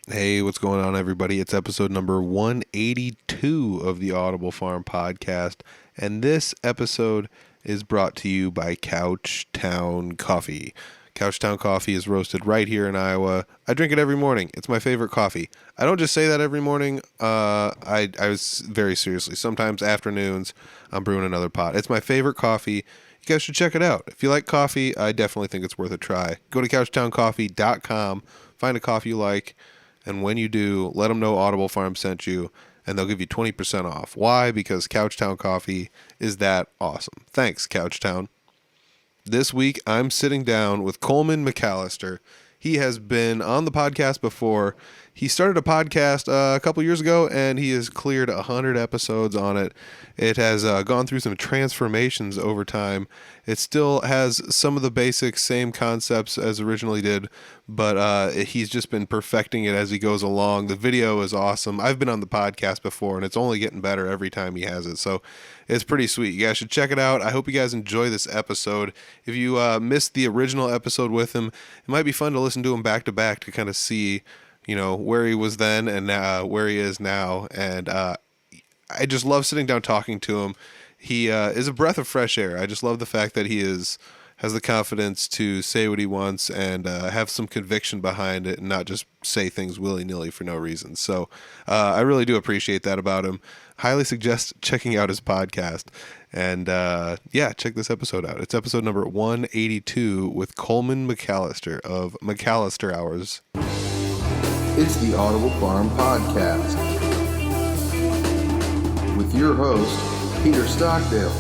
Hey, what's going on, everybody? It's episode number 182 of the Audible Farm podcast, and this episode is brought to you by Couchtown Coffee. Couchtown Coffee is roasted right here in Iowa. I drink it every morning. It's my favorite coffee. I don't just say that every morning. I was very seriously. Sometimes afternoons, I'm brewing another pot. It's my favorite coffee. You guys should check it out. If you like coffee, I definitely think it's worth a try. Go to couchtowncoffee.com, find a coffee you like, and when you do, let them know Audible Farm sent you, and they'll give you 20% off. Why? Because Couchtown Coffee is that awesome. Thanks, Couchtown. This week, I'm sitting down with Coleman Mcallister. He has been on the podcast before. He started a podcast a couple years ago, and he has cleared 100 episodes on it. It has gone through some transformations over time. It still has some of the basic same concepts as originally did, but he's just been perfecting it as he goes along. The video is awesome. I've been on the podcast before, and it's only getting better every time he has it, so it's pretty sweet. You guys should check it out. I hope you guys enjoy this episode. If you missed the original episode with him, it might be fun to listen to him back to back to kind of see, you know, where he was then and where he is now. And I just love sitting down talking to him. He is a breath of fresh air. I just love the fact that he has the confidence to say what he wants and have some conviction behind it and not just say things willy-nilly for no reason. So I really do appreciate that about him. Highly suggest checking out his podcast. And check this episode out. It's episode number 182 with Coleman Mcallister of McAllister Hours. It's the Audible Farm Podcast with your host, Peter Stockdale.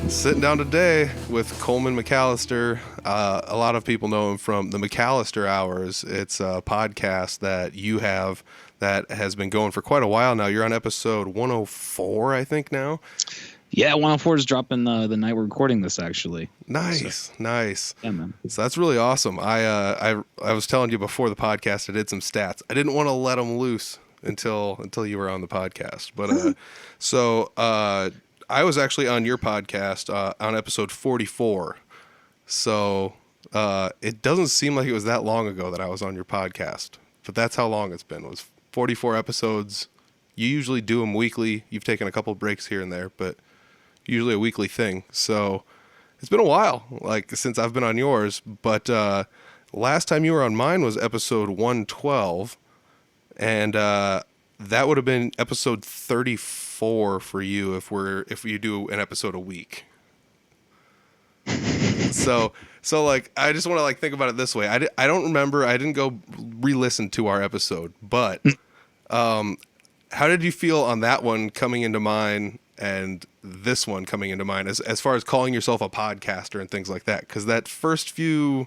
Sitting down today with Coleman Mcallister. A lot of people know him from the McAllister Hours. It's a podcast that you have that has been going for quite a while now. You're on episode 104, I think, now. Yeah, 104 is dropping the night we're recording this, actually. Nice. Yeah, man. So that's really awesome. I was telling you before the podcast, I did some stats. I didn't want to let them loose until you were on the podcast. But I was actually on your podcast on episode 44. So it doesn't seem like it was that long ago that I was on your podcast. But that's how long it's been. It was 44 episodes. You usually do them weekly. You've taken a couple breaks here and there, but usually a weekly thing. So it's been a while, like, since I've been on yours. But last time you were on mine was episode 112. And that would have been episode 34 for you if you do an episode a week. So like, I just want to like think about it this way. I don't remember. I didn't go re-listen to our episode, but how did you feel on that one coming into mine and this one coming into mine as far as calling yourself a podcaster and things like that? Because that first few,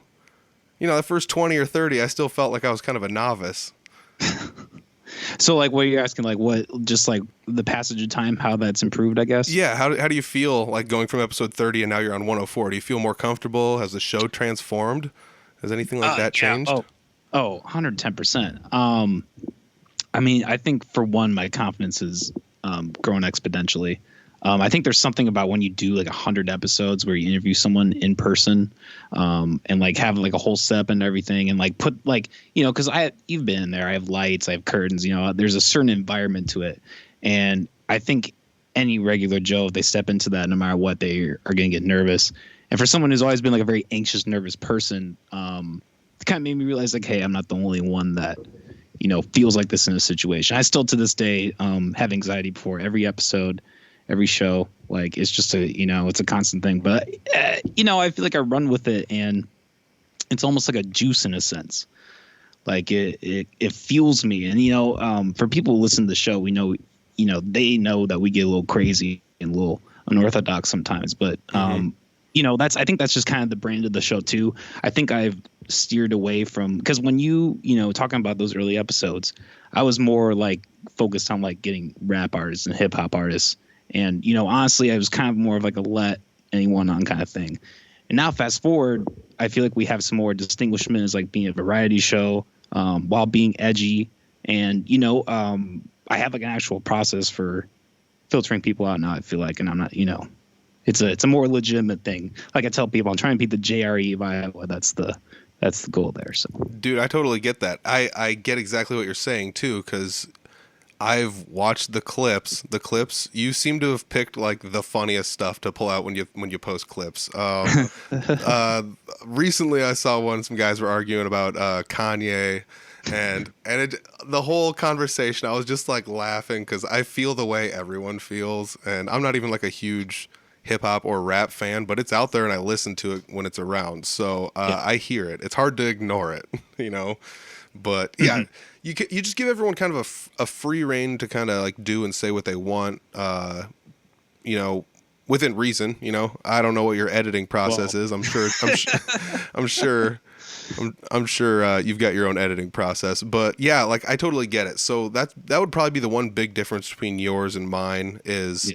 the first 20 or 30, I still felt like I was kind of a novice. So, like, what you're asking, like, what, just like the passage of time, how that's improved, I guess? Yeah. How do you feel like going from episode 30 and now you're on 104? Do you feel more comfortable? Has the show transformed? Has anything like that changed? Oh, 110%. I mean, I think for one, my confidence has grown exponentially. I think there's something about when you do like 100 episodes where you interview someone in person, and like have like a whole setup and everything, and like put like, because you've been in there. I have lights, I have curtains. There's a certain environment to it, and I think any regular Joe, if they step into that, no matter what, they are going to get nervous. And for someone who's always been like a very anxious, nervous person, it kind of made me realize like, hey, I'm not the only one that feels like this in a situation. I still to this day have anxiety before every episode. Every show, like, it's just it's a constant thing. But, I feel like I run with it, and it's almost like a juice in a sense. Like, it fuels me. And, for people who listen to the show, we know, they know that we get a little crazy and a little unorthodox sometimes. But, I think that's just kind of the brand of the show, too. I think I've steered away from, because when talking about those early episodes, I was more, like, focused on, like, getting rap artists and hip-hop artists. And, honestly, I was kind of more of like a let anyone on kind of thing. And now fast forward, I feel like we have some more distinguishment as like being a variety show while being edgy. And, I have like an actual process for filtering people out now, I feel like, and I'm not, it's a more legitimate thing. Like I tell people, I'm trying to beat the JRE of Iowa. That's the goal there. So, Dude, I totally get that. I get exactly what you're saying too, because I've watched the clips. You seem to have picked like the funniest stuff to pull out when you post clips. Recently, I saw some guys were arguing about Kanye, and the whole conversation. I was just like laughing because I feel the way everyone feels, and I'm not even like a huge hip hop or rap fan, but it's out there and I listen to it when it's around. So I hear it. It's hard to ignore it, But yeah, you just give everyone kind of a free reign to kind of like do and say what they want, within reason. I don't know what your editing process is. I'm sure you've got your own editing process, but yeah, like I totally get it. So that would probably be the one big difference between yours and mine is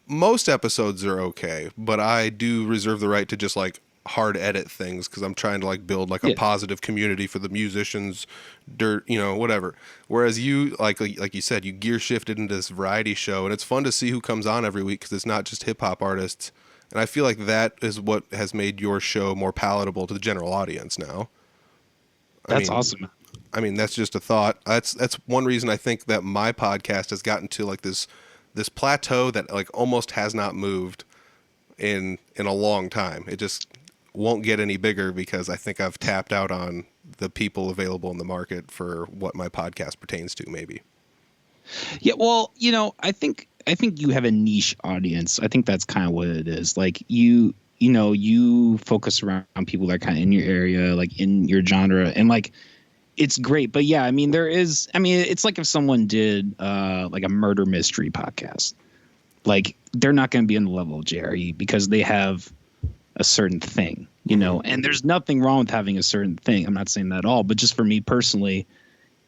most episodes are okay, but I do reserve the right to just like hard edit things because I'm trying to like build like a positive community for the musicians, whatever. Whereas you, like you said, you gear shifted into this variety show, and it's fun to see who comes on every week because it's not just hip hop artists. And I feel like that is what has made your show more palatable to the general audience now. That's awesome. I mean, that's just a thought. That's one reason I think that my podcast has gotten to like this plateau that like almost has not moved in a long time. It just won't get any bigger because I think I've tapped out on the people available in the market for what my podcast pertains to, maybe. Yeah, well, I think you have a niche audience. I think that's kind of what it is. Like you focus around people that are kind of in your area, like in your genre, and like it's great. But yeah, it's like if someone did like a murder mystery podcast, like they're not going to be on the level of JRE because they have a certain thing, and there's nothing wrong with having a certain thing. I'm not saying that at all, but just for me personally,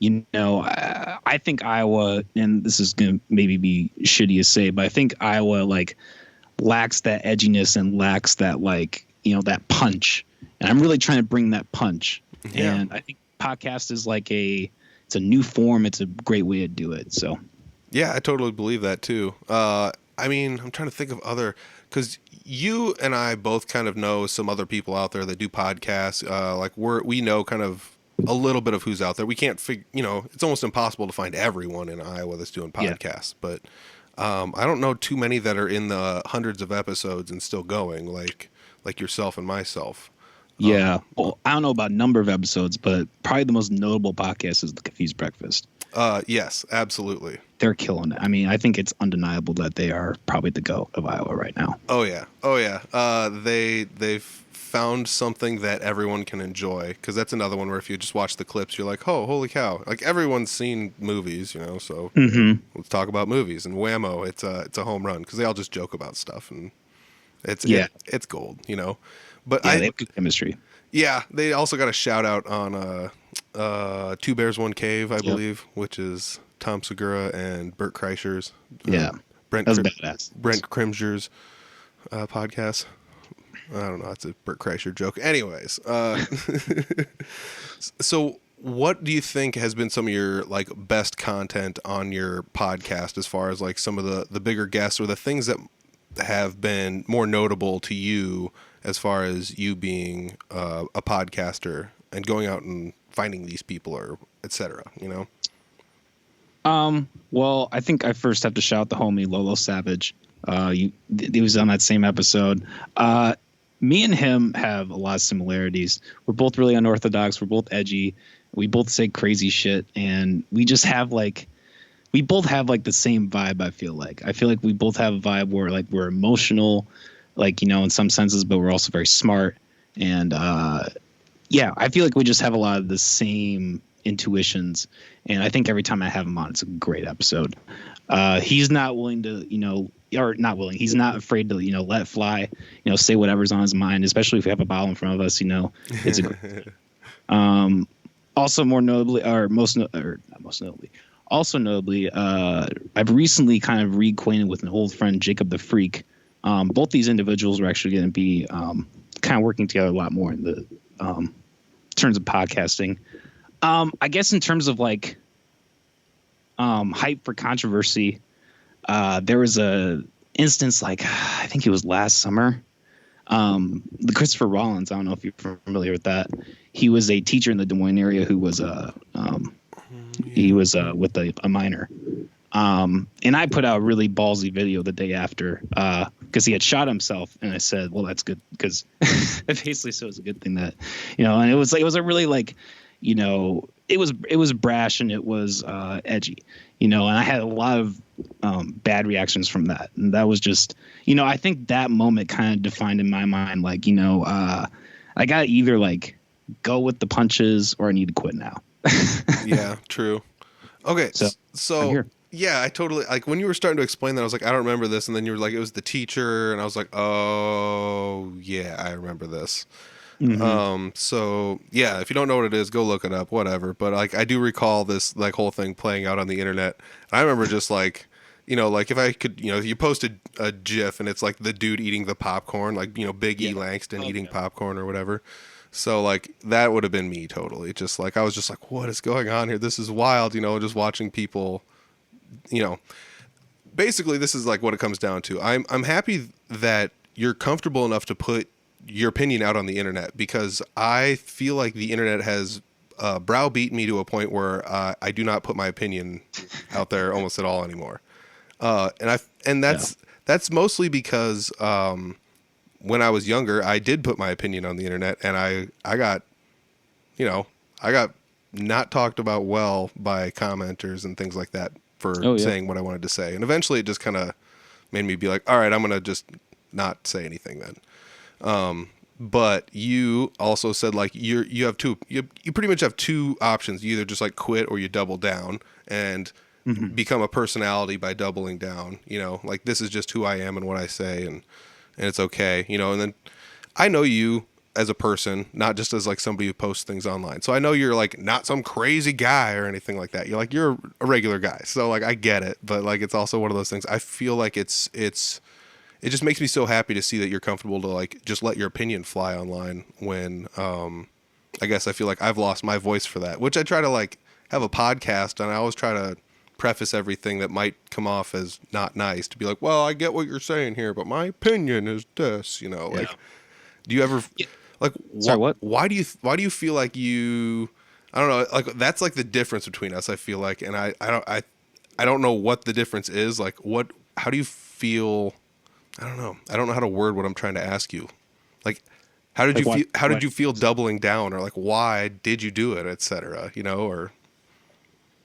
I think Iowa, and this is going to maybe be shitty to say, but I think Iowa like lacks that edginess and lacks that like, that punch. And I'm really trying to bring that punch. Yeah. And I think podcast is like it's a new form. It's a great way to do it. So, yeah, I totally believe that too. I'm trying to think of because you and I both kind of know some other people out there that do podcasts. We know kind of a little bit of who's out there. We can't it's almost impossible to find everyone in Iowa that's doing podcasts, but I don't know too many that are in the hundreds of episodes and still going like yourself and myself. Yeah. Well, I don't know about number of episodes, but probably the most notable podcast is the Confused Breakfast. Yes, absolutely. They're killing it. I mean, I think it's undeniable that they are probably the GOAT of Iowa right now. Oh yeah. They've found something that everyone can enjoy, because that's another one where if you just watch the clips, you're like, oh, holy cow. Like everyone's seen movies, so let's talk about movies. And whammo, it's a home run because they all just joke about stuff and it's gold, But they have good chemistry. Yeah, they also got a shout out on Two Bears One Cave, I believe, which is Tom Segura and Bert Kreischer's. Brent Krimscher's podcast. I don't know. It's a Bert Kreischer joke. Anyways, so what do you think has been some of your like best content on your podcast as far as like some of the bigger guests or the things that have been more notable to you as far as you being a podcaster and going out and finding these people or et cetera, Well, I think I first have to shout out the homie Lolo Savage. He was on that same episode. Me and him have a lot of similarities. We're both really unorthodox. We're both edgy. We both say crazy shit, and we both have like the same vibe. I feel like we both have a vibe where like we're emotional, like, in some senses, but we're also very smart. And I feel like we just have a lot of the same intuitions. And I think every time I have him on, it's a great episode. He's not willing to, he's not afraid to, let it fly, say whatever's on his mind, especially if we have a bottle in front of us, it's a great. Also more notably, I've recently kind of reacquainted with an old friend, Jacob the Freak. Both these individuals are actually going to be kind of working together a lot more in the terms of podcasting. I guess in terms of like hype for controversy, there was a instance like I think it was last summer. The Christopher Rollins, I don't know if you're familiar with that. He was a teacher in the Des Moines area who was with a minor. And I put out a really ballsy video the day after because he had shot himself, and I said, well, that's good because it basically shows a good thing that, and it was a really like, it was brash and it was edgy, and I had a lot of bad reactions from that. And that was just, I think that moment kind of defined in my mind, like, I got to either like go with the punches or I need to quit now. Yeah, true. Okay. So yeah, I totally, like when you were starting to explain that, I was like, I don't remember this. And then you were like, it was the teacher. And I was like, oh yeah, I remember this. Mm-hmm. So yeah, if you don't know what it is, go look it up, whatever. But like, I do recall this like whole thing playing out on the internet. I remember just like, like if I could, if you posted a GIF and it's like the dude eating the popcorn, like, Big E Langston eating popcorn or whatever. So like that would have been me totally. Just like, I was just like, what is going on here? This is wild, just watching people, basically this is like what it comes down to. I'm happy that you're comfortable enough to put your opinion out on the internet, because I feel like the internet has browbeat me to a point where I do not put my opinion out there almost at all anymore. And that's mostly because when I was younger, I did put my opinion on the internet, and I got not talked about well by commenters and things like that for saying what I wanted to say. And eventually it just kind of made me be like, all right, I'm going to just not say anything then. But you also said like you pretty much have two options. You either just like quit or you double down and become a personality by doubling down, like this is just who I am and what I say, and it's okay, and then I know you as a person, not just as like somebody who posts things online. So I know you're like not some crazy guy or anything like that. You're a regular guy. So like I get it, but like it's also one of those things. I feel like it just makes me so happy to see that you're comfortable to like just let your opinion fly online when I guess I feel like I've lost my voice for that, which I try to like have a podcast, and I always try to preface everything that might come off as not nice to be like, well, I get what you're saying here, but my opinion is this, like, do you ever like, sorry, what? Why do you feel like you, I don't know, like that's like the difference between us, I feel like, and I don't know what the difference is. Like how do you feel? I don't know how to word what I'm trying to ask you. Like, how did you feel? How did you feel doubling down, or like, why did you do it, etc.? Or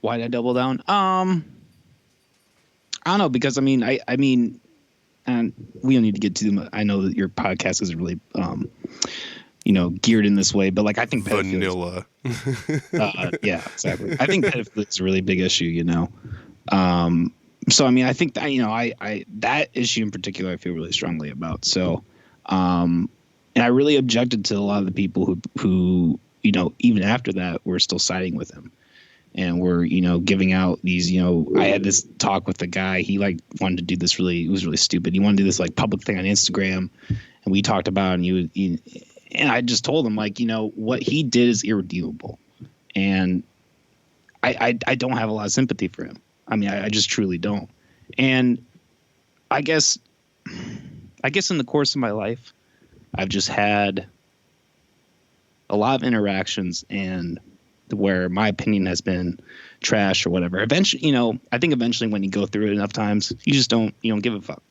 why did I double down? I don't know, because I mean, and we don't need to get too much. I know that your podcast is really, geared in this way, but like I think vanilla. Yeah, exactly. I think pedophilia is a really big issue. So I mean, I think that I that issue in particular I feel really strongly about. So, and I really objected to a lot of the people who even after that were still siding with him, and were giving out these I had this talk with the guy. He like wanted to do this it was really stupid. He wanted to do this like public thing on Instagram, and we talked about it, and I just told him like what he did is irredeemable, and I don't have a lot of sympathy for him. I mean, I just truly don't. And I guess in the course of my life, I've just had a lot of interactions and where my opinion has been trash or whatever. Eventually, I think eventually when you go through it enough times, you just don't give a fuck,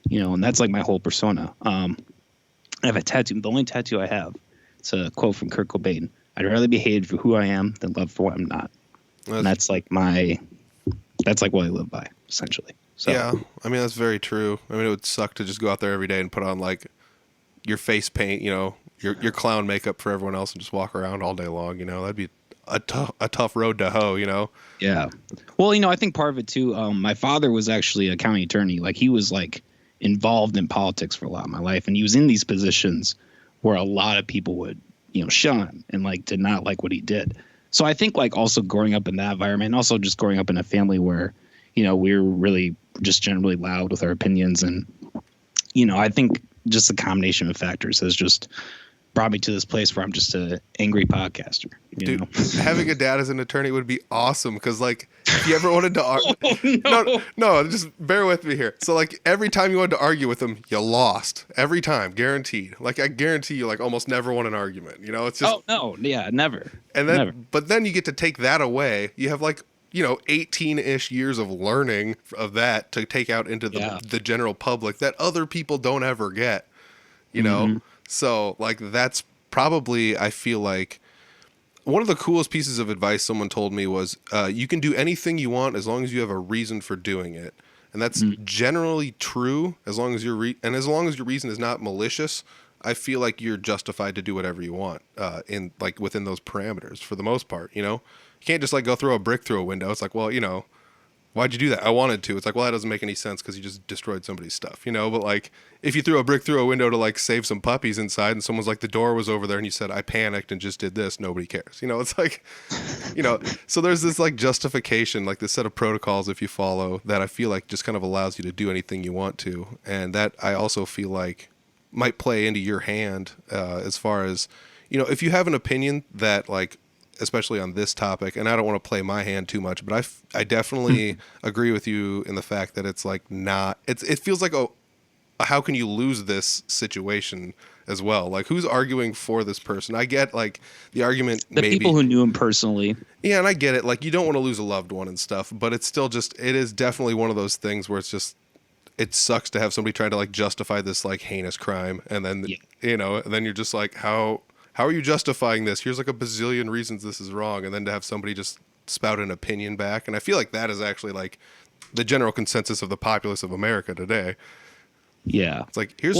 and that's like my whole persona. I have a tattoo. The only tattoo I have, it's a quote from Kurt Cobain. I'd rather be hated for who I am than loved for what I'm not. And that's like what I live by, essentially. So yeah, I mean, that's very true. I mean, it would suck to just go out there every day and put on like your face paint, your clown makeup for everyone else and just walk around all day long. That'd be a tough road to hoe. Yeah. Well, I think part of it too. My father was actually a county attorney. Like he was like involved in politics for a lot of my life, and he was in these positions where a lot of people would shun him and like did not like what he did. So I think like also growing up in that environment, and also just growing up in a family where, we're really just generally loud with our opinions. And, I think just the combination of factors has just brought me to this place where I'm just an angry podcaster. Dude, having a dad as an attorney would be awesome because, like, if you ever wanted to argue, no, just bear with me here. So, like, every time you wanted to argue with him, you lost every time, guaranteed. Like, I guarantee you, like, almost never won an argument. You know, it's just never. And then, but then you get to take that away. You have like 18-ish years of learning of that to take out into the general public that other people don't ever get. You know, so like that's probably, I feel like, one of the coolest pieces of advice someone told me was, you can do anything you want as long as you have a reason for doing it. And that's generally true as long as your reason is not malicious. I feel like you're justified to do whatever you want, in like within those parameters for the most part, you know? You can't just like go throw a brick through a window. It's like, well, why'd you do that? I wanted to. It's like, well, that doesn't make any sense because you just destroyed somebody's stuff, you know? But like, if you threw a brick through a window to like save some puppies inside and someone's like, the door was over there and you said, I panicked and just did this, nobody cares. You know, it's like, so there's this like justification, like this set of protocols if you follow that I feel like just kind of allows you to do anything you want to. And that I also feel like might play into your hand, as far as, if you have an opinion that like, especially on this topic, and I don't want to play my hand too much, but I definitely agree with you in the fact that it's like it feels like, how can you lose this situation as well? Like, who's arguing for this person? I get like the argument, the people who knew him personally. Yeah, and I get it. Like, you don't want to lose a loved one and stuff, but it's still it is definitely one of those things where it's just, it sucks to have somebody try to like justify this like heinous crime, and then and then you're just like, how are you justifying this? Here's like a bazillion reasons this is wrong, and then to have somebody just spout an opinion back, and I feel like that is actually like the general consensus of the populace of America today. Yeah, it's like, here's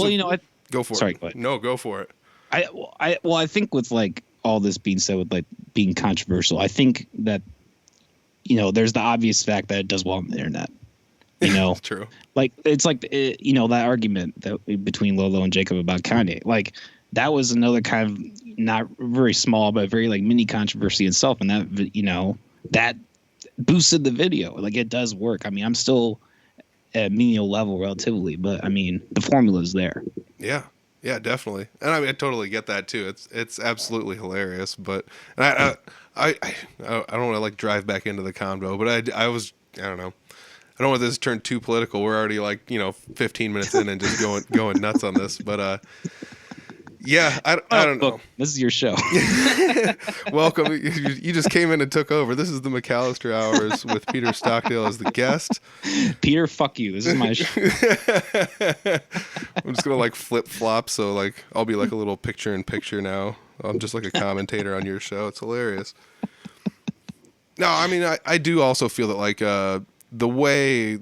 go for sorry, it. Go ahead. No, go for it. I think with like all this being said, with like being controversial, I think that there's the obvious fact that it does well on the internet. It's true. Like, it's like that argument that between Lolo and Jacob about Kanye, like that was another kind of not very small but very like mini controversy itself, and that that boosted the video. Like, it does work. I mean, I'm still at menial level relatively, but I mean the formula is there. Yeah, definitely. And I mean, I totally get that too. It's absolutely hilarious. But I don't want to like drive back into the convo, but I don't know. I don't want this to turn too political. We're already like 15 minutes in and just going nuts on this. But yeah, I don't know. This is your show. Welcome. You just came in and took over. This is the McCallister Hours with Peter Stockdale as the guest. Peter, fuck you. This is my show. I'm just gonna like flip flop. So like I'll be like a little picture in picture now. I'm just like a commentator on your show. It's hilarious. No, I mean I do also feel that like the way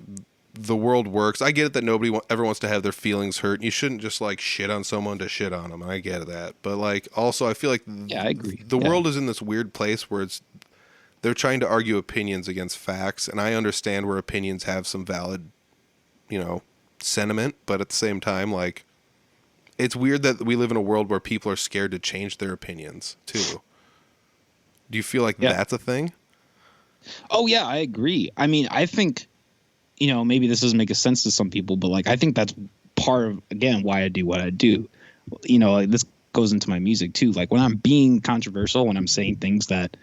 the world works, I get it that nobody ever wants to have their feelings hurt. You shouldn't just like shit on someone to shit on them. And I get that. But like, also I feel like I agree. The world is in this weird place where they're trying to argue opinions against facts. And I understand where opinions have some valid, sentiment. But at the same time, like, it's weird that we live in a world where people are scared to change their opinions too. Do you feel like that's a thing? Oh yeah, I agree. I mean, I think, maybe this doesn't make a sense to some people, but like, I think that's part of, again, why I do what I do. Like, this goes into my music too. Like, when I'm being controversial, when I'm saying things that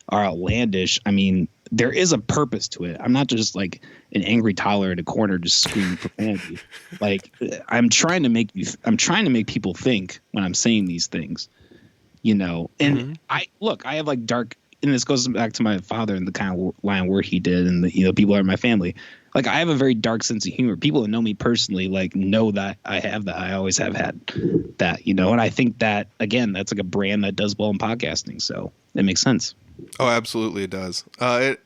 are outlandish, I mean, there is a purpose to it. I'm not just like an angry toddler in a corner just screaming profanity. Like, I'm trying to make people think when I'm saying these things, and I have like dark, and this goes back to my father and the kind of line of work he did, and the people that are in my family. Like, I have a very dark sense of humor. People that know me personally, like, know that I have that. I always have had that, and I think that, again, that's like a brand that does well in podcasting. So it makes sense. Oh, absolutely, it does. I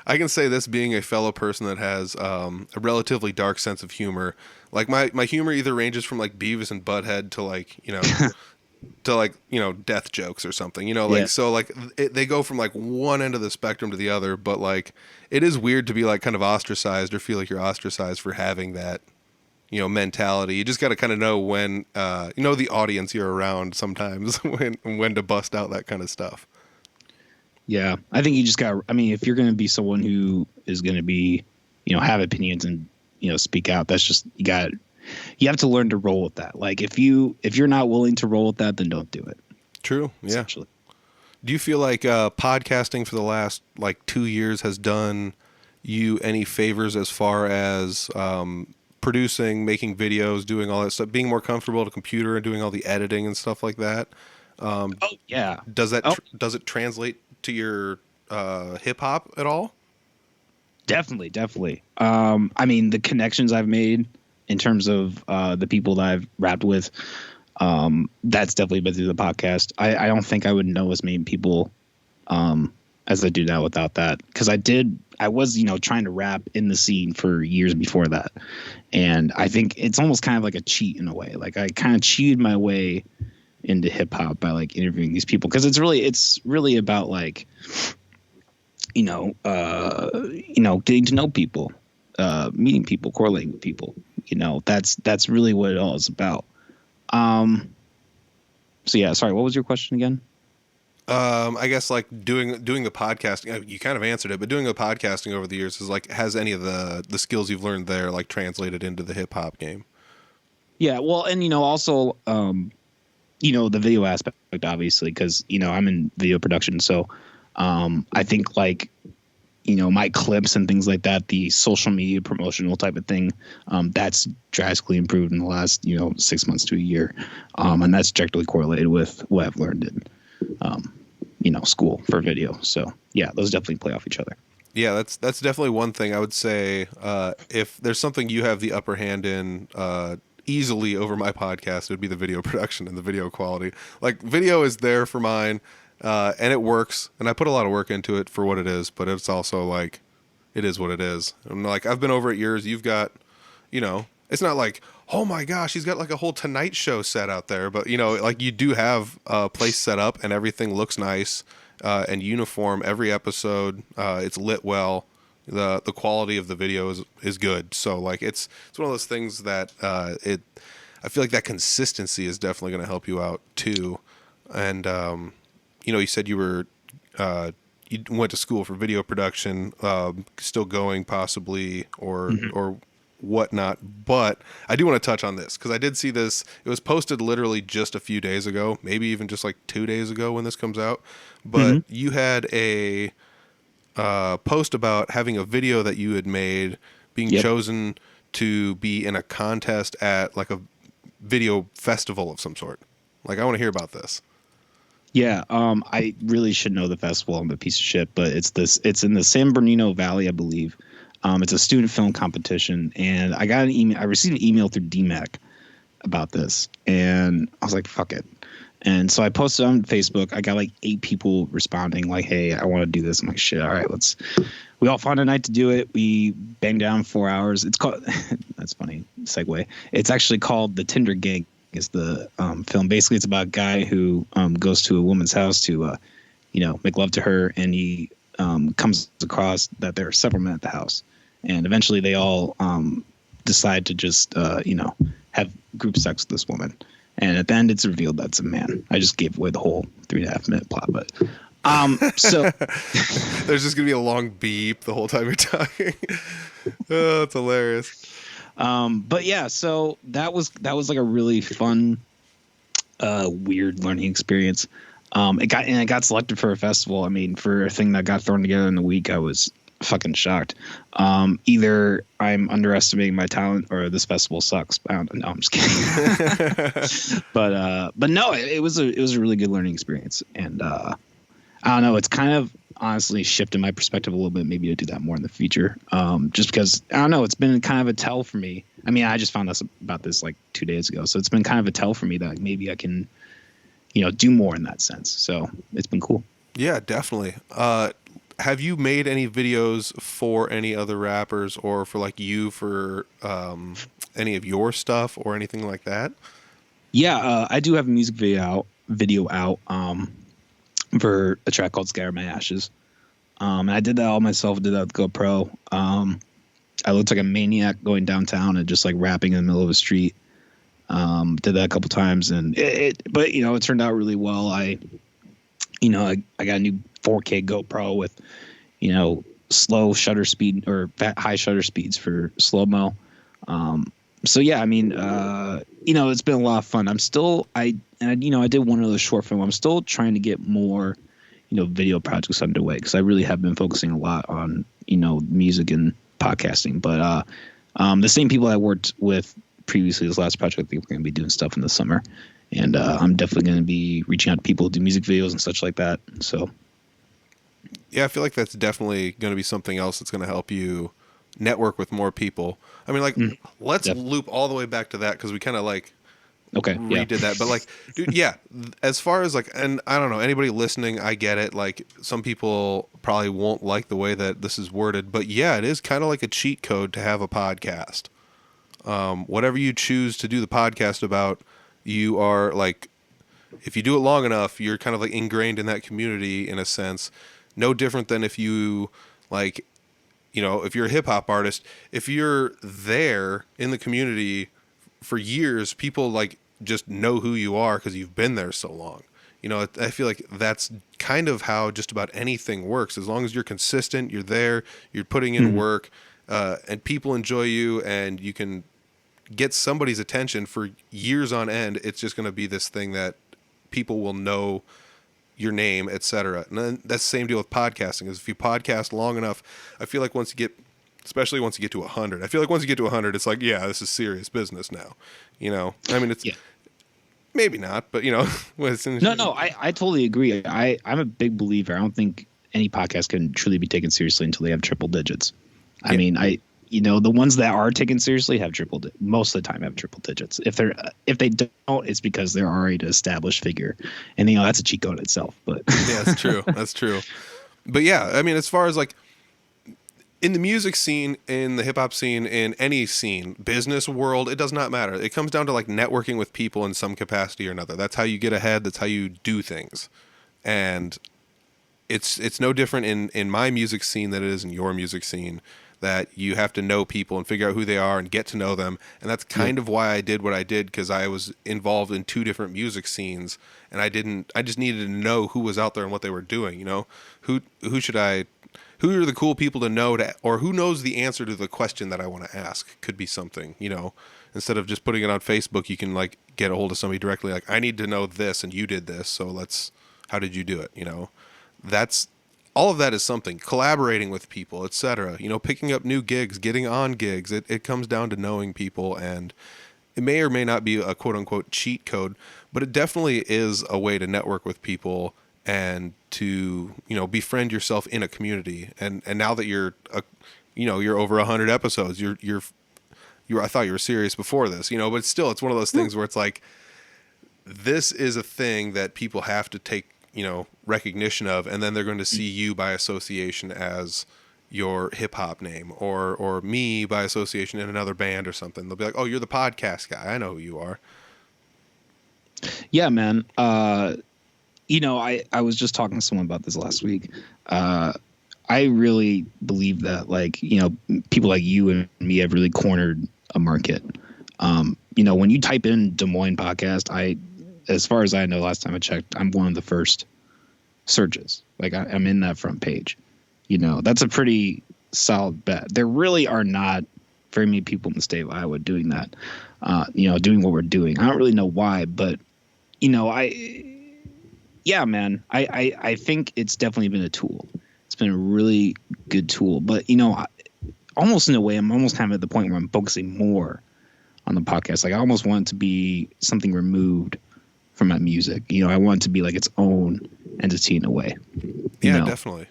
can say this, being a fellow person that has a relatively dark sense of humor. Like, my humor either ranges from like Beavis and Butthead to like, to like, death jokes or something, so like they go from like one end of the spectrum to the other, but like it is weird to be like kind of ostracized or feel like you're ostracized for having that, mentality. You just got to kind of know when, the audience you're around sometimes when to bust out that kind of stuff. Yeah. I think you just if you're going to be someone who is going to be, have opinions and, speak out, that's just, you have to learn to roll with that. Like if you're not willing to roll with that, then don't do it. True. Yeah. Do you feel like podcasting for the last like 2 years has done you any favors as far as producing, making videos, doing all that stuff, being more comfortable at a computer and doing all the editing and stuff like that? Oh yeah. Does it translate to your hip hop at all? Definitely. I mean, the connections I've made in terms of the people that I've rapped with, that's definitely been through the podcast. I don't think I would know as many people as I do now without that, because I was trying to rap in the scene for years before that, and I think it's almost kind of like a cheat in a way. Like I kind of cheated my way into hip hop by like interviewing these people, because it's really about like getting to know people, meeting people, correlating with people. That's really what it all is about. So yeah, sorry, what was your question again? I guess like doing the podcasting, you kind of answered it, but doing the podcasting over the years is like, has any of the skills you've learned there like translated into the hip hop game? Yeah, well, and also the video aspect, obviously, because I'm in video production, so I think like my clips and things like that, the social media promotional type of thing, that's drastically improved in the last 6 months to a year, and that's directly correlated with what I've learned in school for video. So yeah, those definitely play off each other. Yeah, that's definitely one thing I would say. If there's something you have the upper hand in easily over my podcast, it would be the video production and the video quality. Like video is there for mine, and it works, and I put a lot of work into it for what it is, but it's also like, it is what it is. And like, I've been over it yours. You've got, it's not like, oh my gosh, he's got like a whole Tonight Show set out there, but like you do have a place set up and everything looks nice and uniform every episode. It's lit well. The quality of the video is good. So like it's one of those things that I feel like that consistency is definitely going to help you out too. And you said you were you went to school for video production, still going possibly, or whatnot. But I do want to touch on this because I did see this. It was posted literally just a few days ago, maybe even just like 2 days ago when this comes out. But you had a post about having a video that you had made being chosen to be in a contest at like a video festival of some sort. Like, I want to hear about this. Yeah, I really should know the festival. I'm a piece of shit, but it's in the San Bernardino Valley, I believe. It's a student film competition, and I got an email. I received an email through DMAC about this, and I was like, "Fuck it." And so I posted on Facebook. I got like 8 people responding, like, "Hey, I want to do this." I'm like, "Shit, all right, let's." We all found a night to do it. We banged down 4 hours. It's called. That's funny segue. It's actually called the Tinder Gig. Is the film. Basically, it's about a guy who goes to a woman's house to, make love to her, and he comes across that there are several men at the house, and eventually they all decide to just, have group sex with this woman, and at the end it's revealed that's a man. I just gave away the whole 3.5 minute plot, but so there's just gonna be a long beep the whole time you're talking. Oh, it's hilarious. But yeah, so that was like a really fun, weird learning experience. I got selected for a festival. I mean, for a thing that got thrown together in a week, I was fucking shocked. Either I'm underestimating my talent or this festival sucks. No, I'm just kidding. But no, it was a really good learning experience. And, I don't know, it's kind of honestly shifted my perspective a little bit, maybe to do that more in the future. Just because, I don't know, it's been kind of a tell for me. I mean, I just found out about this like 2 days ago. So it's been kind of a tell for me that maybe I can, do more in that sense. So it's been cool. Yeah, definitely. Have you made any videos for any other rappers or for like you for any of your stuff or anything like that? Yeah, I do have a music video out for a track called Scatter My Ashes. And I did that all myself, did that with GoPro. I looked like a maniac going downtown and just like rapping in the middle of a street. Did that a couple times, and it turned out really well. I got a new 4K GoPro with, slow shutter speed or high shutter speeds for slow-mo. So yeah, I mean, it's been a lot of fun. I did one other short film. I'm still trying to get more, video projects underway because I really have been focusing a lot on, music and podcasting. But the same people I worked with previously, this last project, I think we're going to be doing stuff in the summer. And I'm definitely going to be reaching out to people who do music videos and such like that. So, yeah, I feel like that's definitely going to be something else that's going to help you network with more people. I mean, let's loop all the way back to that because we kind of redid that. But dude, yeah, as far as and I don't know, anybody listening, I get it. Like some people probably won't like the way that this is worded, but yeah, it is kind of like a cheat code to have a podcast. Whatever you choose to do the podcast about, you are if you do it long enough, you're kind of ingrained in that community in a sense. No different than if you if you're a hip hop artist, if you're there in the community for years, people just know who you are because you've been there so long. I feel like that's kind of how just about anything works. As long as you're consistent, you're there, you're putting in work, and people enjoy you, and you can get somebody's attention for years on end. It's just going to be this thing that people will know your name, etc. And then that's the same deal with podcasting. Is if you podcast long enough, I feel like especially once you get to 100, I feel like once you get to 100, it's yeah, this is serious business now. I mean, it's maybe not, but no, I totally agree. I'm a big believer. I don't think any podcast can truly be taken seriously until they have triple digits. I mean, the ones that are taken seriously have most of the time have triple digits. If they don't, it's because they're already an established figure, and that's a cheat code itself. But yeah, that's true. That's true. But yeah, I mean, as far as in the music scene, in the hip hop scene, in any scene, business world, it does not matter. It comes down to networking with people in some capacity or another. That's how you get ahead. That's how you do things, and it's no different in my music scene than it is in your music scene. That you have to know people and figure out who they are and get to know them. And that's kind of why I did what I did, because I was involved in two different music scenes, and I just needed to know who was out there and what they were doing. Who are the cool people to know, or who knows the answer to the question that I want to ask could be something, instead of just putting it on Facebook, you can get a hold of somebody directly. I need to know this and you did this. So how did you do it? That's, all of that is something, collaborating with people, etc. Picking up new gigs, getting on gigs. It comes down to knowing people, and it may or may not be a quote unquote cheat code, but it definitely is a way to network with people and to, befriend yourself in a community. And now that you're over 100 episodes, I thought you were serious before this, but still, it's one of those things where it's this is a thing that people have to take, recognition of, and then they're going to see you by association as your hip hop name, or me by association in another band or something. They'll be like, oh, you're the podcast guy. I know who you are. Yeah, man. I was just talking to someone about this last week. I really believe that people like you and me have really cornered a market. When you type in Des Moines podcast, as far as I know, last time I checked, I'm one of the first searches. I'm in that front page. That's a pretty solid bet. There really are not very many people in the state of Iowa doing that. Doing what we're doing. I don't really know why, but man, I think it's definitely been a tool. It's been a really good tool, but almost in a way, I'm almost kind of at the point where I'm focusing more on the podcast. I almost want it to be something removed from my music. I want it to be its own entity in a way. Yeah, definitely.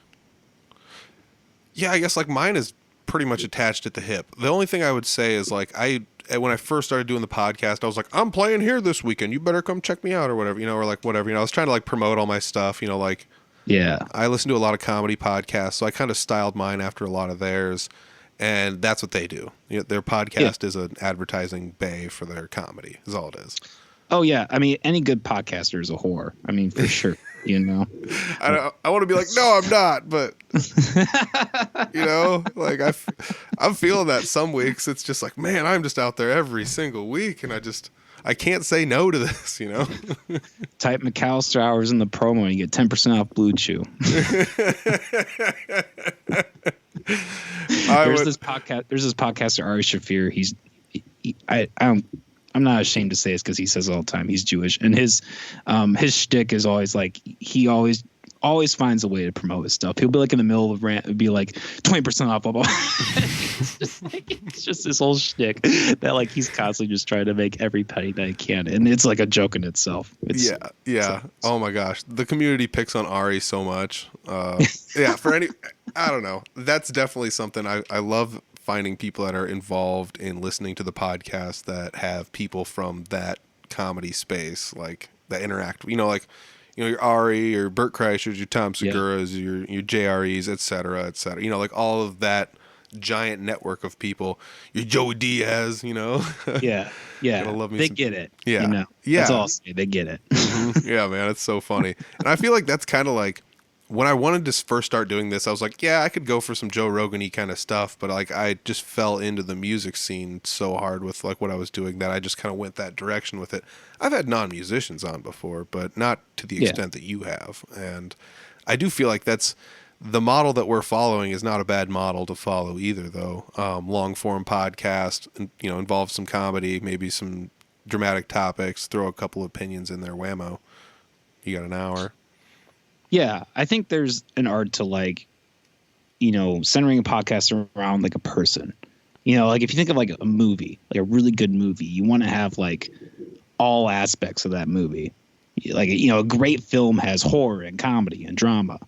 Yeah, I guess mine is pretty much attached at the hip. The only thing I would say is when I first started doing the podcast, I was I'm playing here this weekend. You better come check me out or whatever, or whatever. I was trying to promote all my stuff, yeah. I listen to a lot of comedy podcasts, so I kind of styled mine after a lot of theirs, and that's what they do. Their podcast is an advertising bay for their comedy, is all it is. Oh yeah, I mean, any good podcaster is a whore. I mean, for sure. I want to be no, I'm not, but I'm feeling that some weeks. It's just man, I'm just out there every single week, and I can't say no to this. Type McAllister hours in the promo, and you get 10% off Blue Chew. There's this podcaster Ari Shafir. I'm not ashamed to say this because he says it all the time. He's Jewish, and his shtick is always like he always finds a way to promote his stuff. He'll be like in the middle of a rant, it'd be like 20% off, blah blah. It's just this whole shtick that like he's constantly just trying to make every penny that he can, and it's like a joke in itself. Yeah. Oh my gosh, the community picks on Ari so much. Yeah, I don't know. That's definitely something I love. Finding people that are involved in listening to the podcast that have people from that comedy space, like that interact, like, your Ari, your Burt Kreischer's, your Tom Segura's, your JRE's, et cetera, like all of that giant network of people, your Joey Diaz, Yeah. Love me they get it. Yeah. That's all I'll say. They get it. Yeah, man, it's so funny. And I feel like that's kind of like, when I wanted to first start doing this, I was like, yeah, I could go for some Joe Rogan-y kind of stuff, but like I just fell into the music scene so hard with like what I was doing that I just kind of went that direction with it. I've had non-musicians on before, but not to the extent that you have. And I do feel like that's the model that we're following is not a bad model to follow either, though. Long form podcast, involves some comedy, maybe some dramatic topics, throw a couple opinions in there, whammo. You got an hour. Yeah, I think there's an art to like, centering a podcast around like a person. Like if you think of like a movie, like a really good movie, you want to have like all aspects of that movie. Like, a great film has horror and comedy and drama,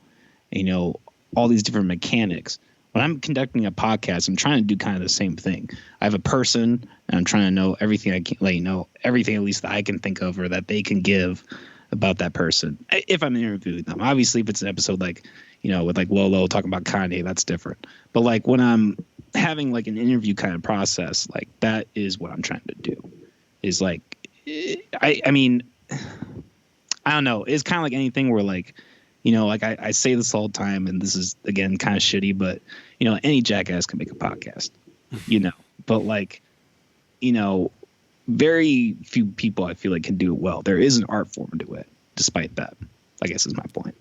all these different mechanics. When I'm conducting a podcast, I'm trying to do kind of the same thing. I have a person and I'm trying to know everything I can, everything at least that I can think of or that they can give about that person if I'm interviewing them. Obviously, if it's an episode like, with like Lolo talking about Kanye, that's different. But like when I'm having like an interview kind of process, like that is what I'm trying to do. Is like, I mean, I don't know. It's kind of like anything where like, like I say this all the time, and this is again kind of shitty, but any jackass can make a podcast, But like, very few people I feel like can do it well. There is an art form to it, despite that, I guess is my point.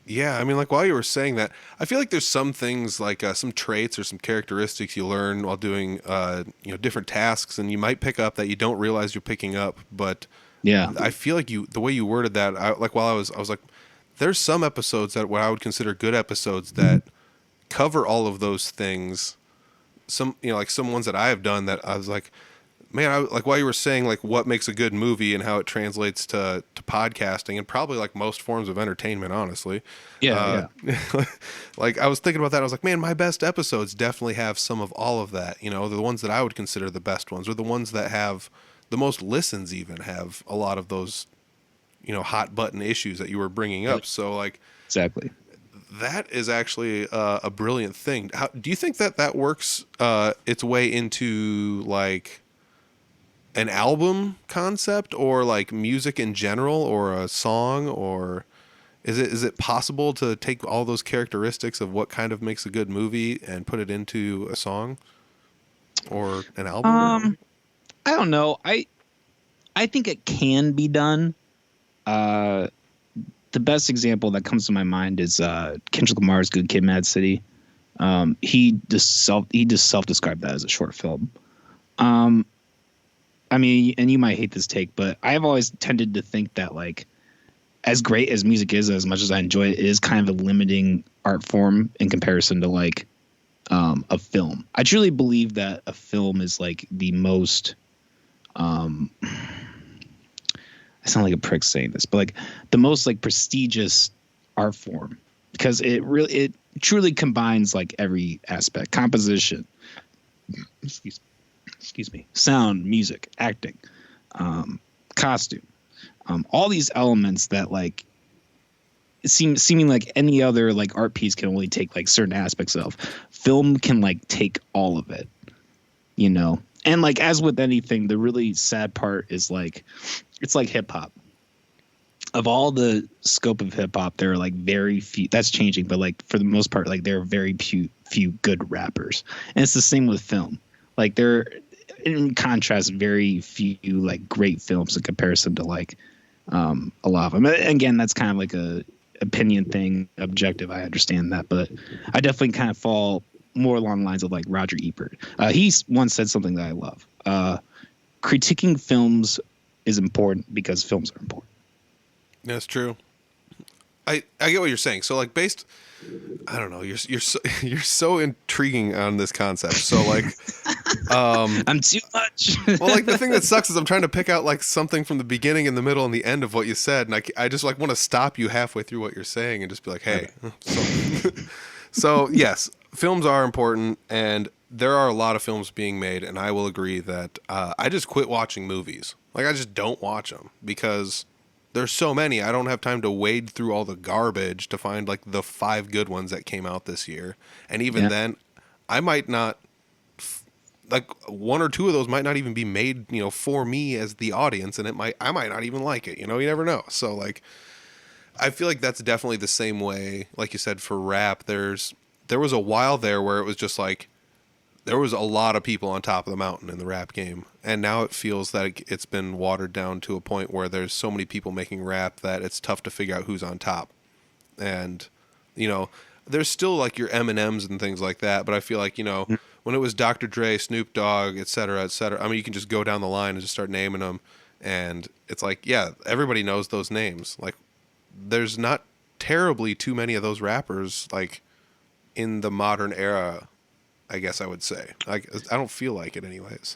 Yeah, I mean, like while you were saying that, I feel like there's some things like some traits or some characteristics you learn while doing, different tasks, and you might pick up that you don't realize you're picking up. But yeah, I feel like the way you worded that, I was like, there's some episodes that what I would consider good episodes that cover all of those things. Some, like some ones that I have done that I was like, man, like while you were saying like what makes a good movie and how it translates to podcasting and probably like most forms of entertainment, honestly. Yeah. Like I was thinking about that. I was like, man, my best episodes definitely have some of all of that. The ones that I would consider the best ones, or the ones that have the most listens, even have a lot of those, hot button issues that you were bringing up. So like, exactly. That is actually a brilliant thing. Do you think that works its way into like an album concept or like music in general or a song, or is it possible to take all those characteristics of what kind of makes a good movie and put it into a song or an album? I don't know. I think it can be done. The best example that comes to my mind is Kendrick Lamar's Good Kid, Mad City. He just self-described that as a short film. I mean, and you might hate this take, but I've always tended to think that like, as great as music is, as much as I enjoy it, it is kind of a limiting art form in comparison to like a film. I truly believe that a film is like the most I sound like a prick saying this, but like the most like prestigious art form, because it truly combines like every aspect: composition, excuse me, sound, music, acting, costume, all these elements that like seeming like any other like art piece can only take like certain aspects of. Film can like take all of it, and like as with anything, the really sad part is like it's like hip hop. Of all the scope of hip hop, there are like very few. That's changing, but like for the most part, like there are very few good rappers, and it's the same with film. Like there, in contrast, very few like great films in comparison to like a lot of them. Again, that's kind of like a opinion thing, objective. I understand that, but I definitely kind of fall more along the lines of like Roger Ebert. He once said something that I love. critiquing films is important because films are important. That's true. I get what you're saying. So like I don't know. You're you're so intriguing on this concept. So like, I'm too much. well, like the thing that sucks is I'm trying to pick out like something from the beginning and the middle and the end of what you said, and I just like want to stop you halfway through what you're saying and just be like, hey. So yes, films are important, and there are a lot of films being made, and I will agree that I just quit watching movies. Like I just don't watch them because there's so many. I don't have time to wade through all the garbage to find like the 5 good ones that came out this year. And even then, I might not like 1 or 2 of those might not even be made, for me as the audience, and I might not even like it. You never know. So like, I feel like that's definitely the same way. Like you said, for rap, there was a while there where it was just like there was a lot of people on top of the mountain in the rap game, and now it feels that it's been watered down to a point where there's so many people making rap that it's tough to figure out who's on top. And there's still like your Eminems and things like that, but I feel like when it was Dr. Dre, Snoop Dogg, et cetera, I mean, you can just go down the line and just start naming them, and it's like, yeah, everybody knows those names. Like, there's not terribly too many of those rappers like in the modern era, I guess I would say. Like, I don't feel like it anyways.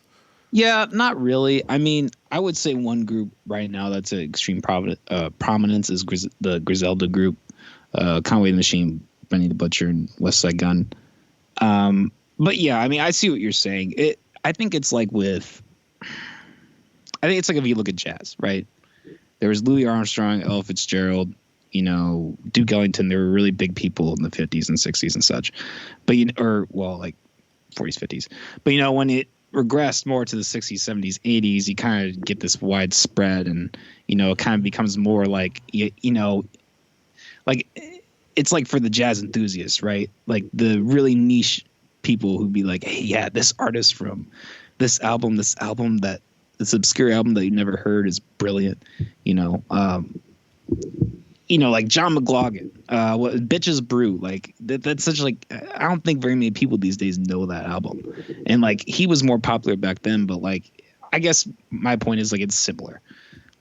Yeah, not really. I mean, I would say one group right now that's at extreme prominence is the Griselda group, Conway the Machine, Benny the Butcher, and West Side Gun. But yeah, I mean, I see what you're saying. I think it's like if you look at jazz, right? There was Louis Armstrong, Ella Fitzgerald, Duke Ellington. They were really big people in the 50s and 60s and such. But like 40s, 50s. But when it regressed more to the 60s, 70s, 80s, you kind of get this widespread, and it kind of becomes more like like it's like for the jazz enthusiasts, right? Like the really niche people who'd be like, hey, yeah, this artist from this album that this obscure album that you never heard is brilliant, like John McLaughlin, what Bitches Brew, like that's such like, I don't think very many people these days know that album, and like he was more popular back then, but like I guess my point is like it's similar.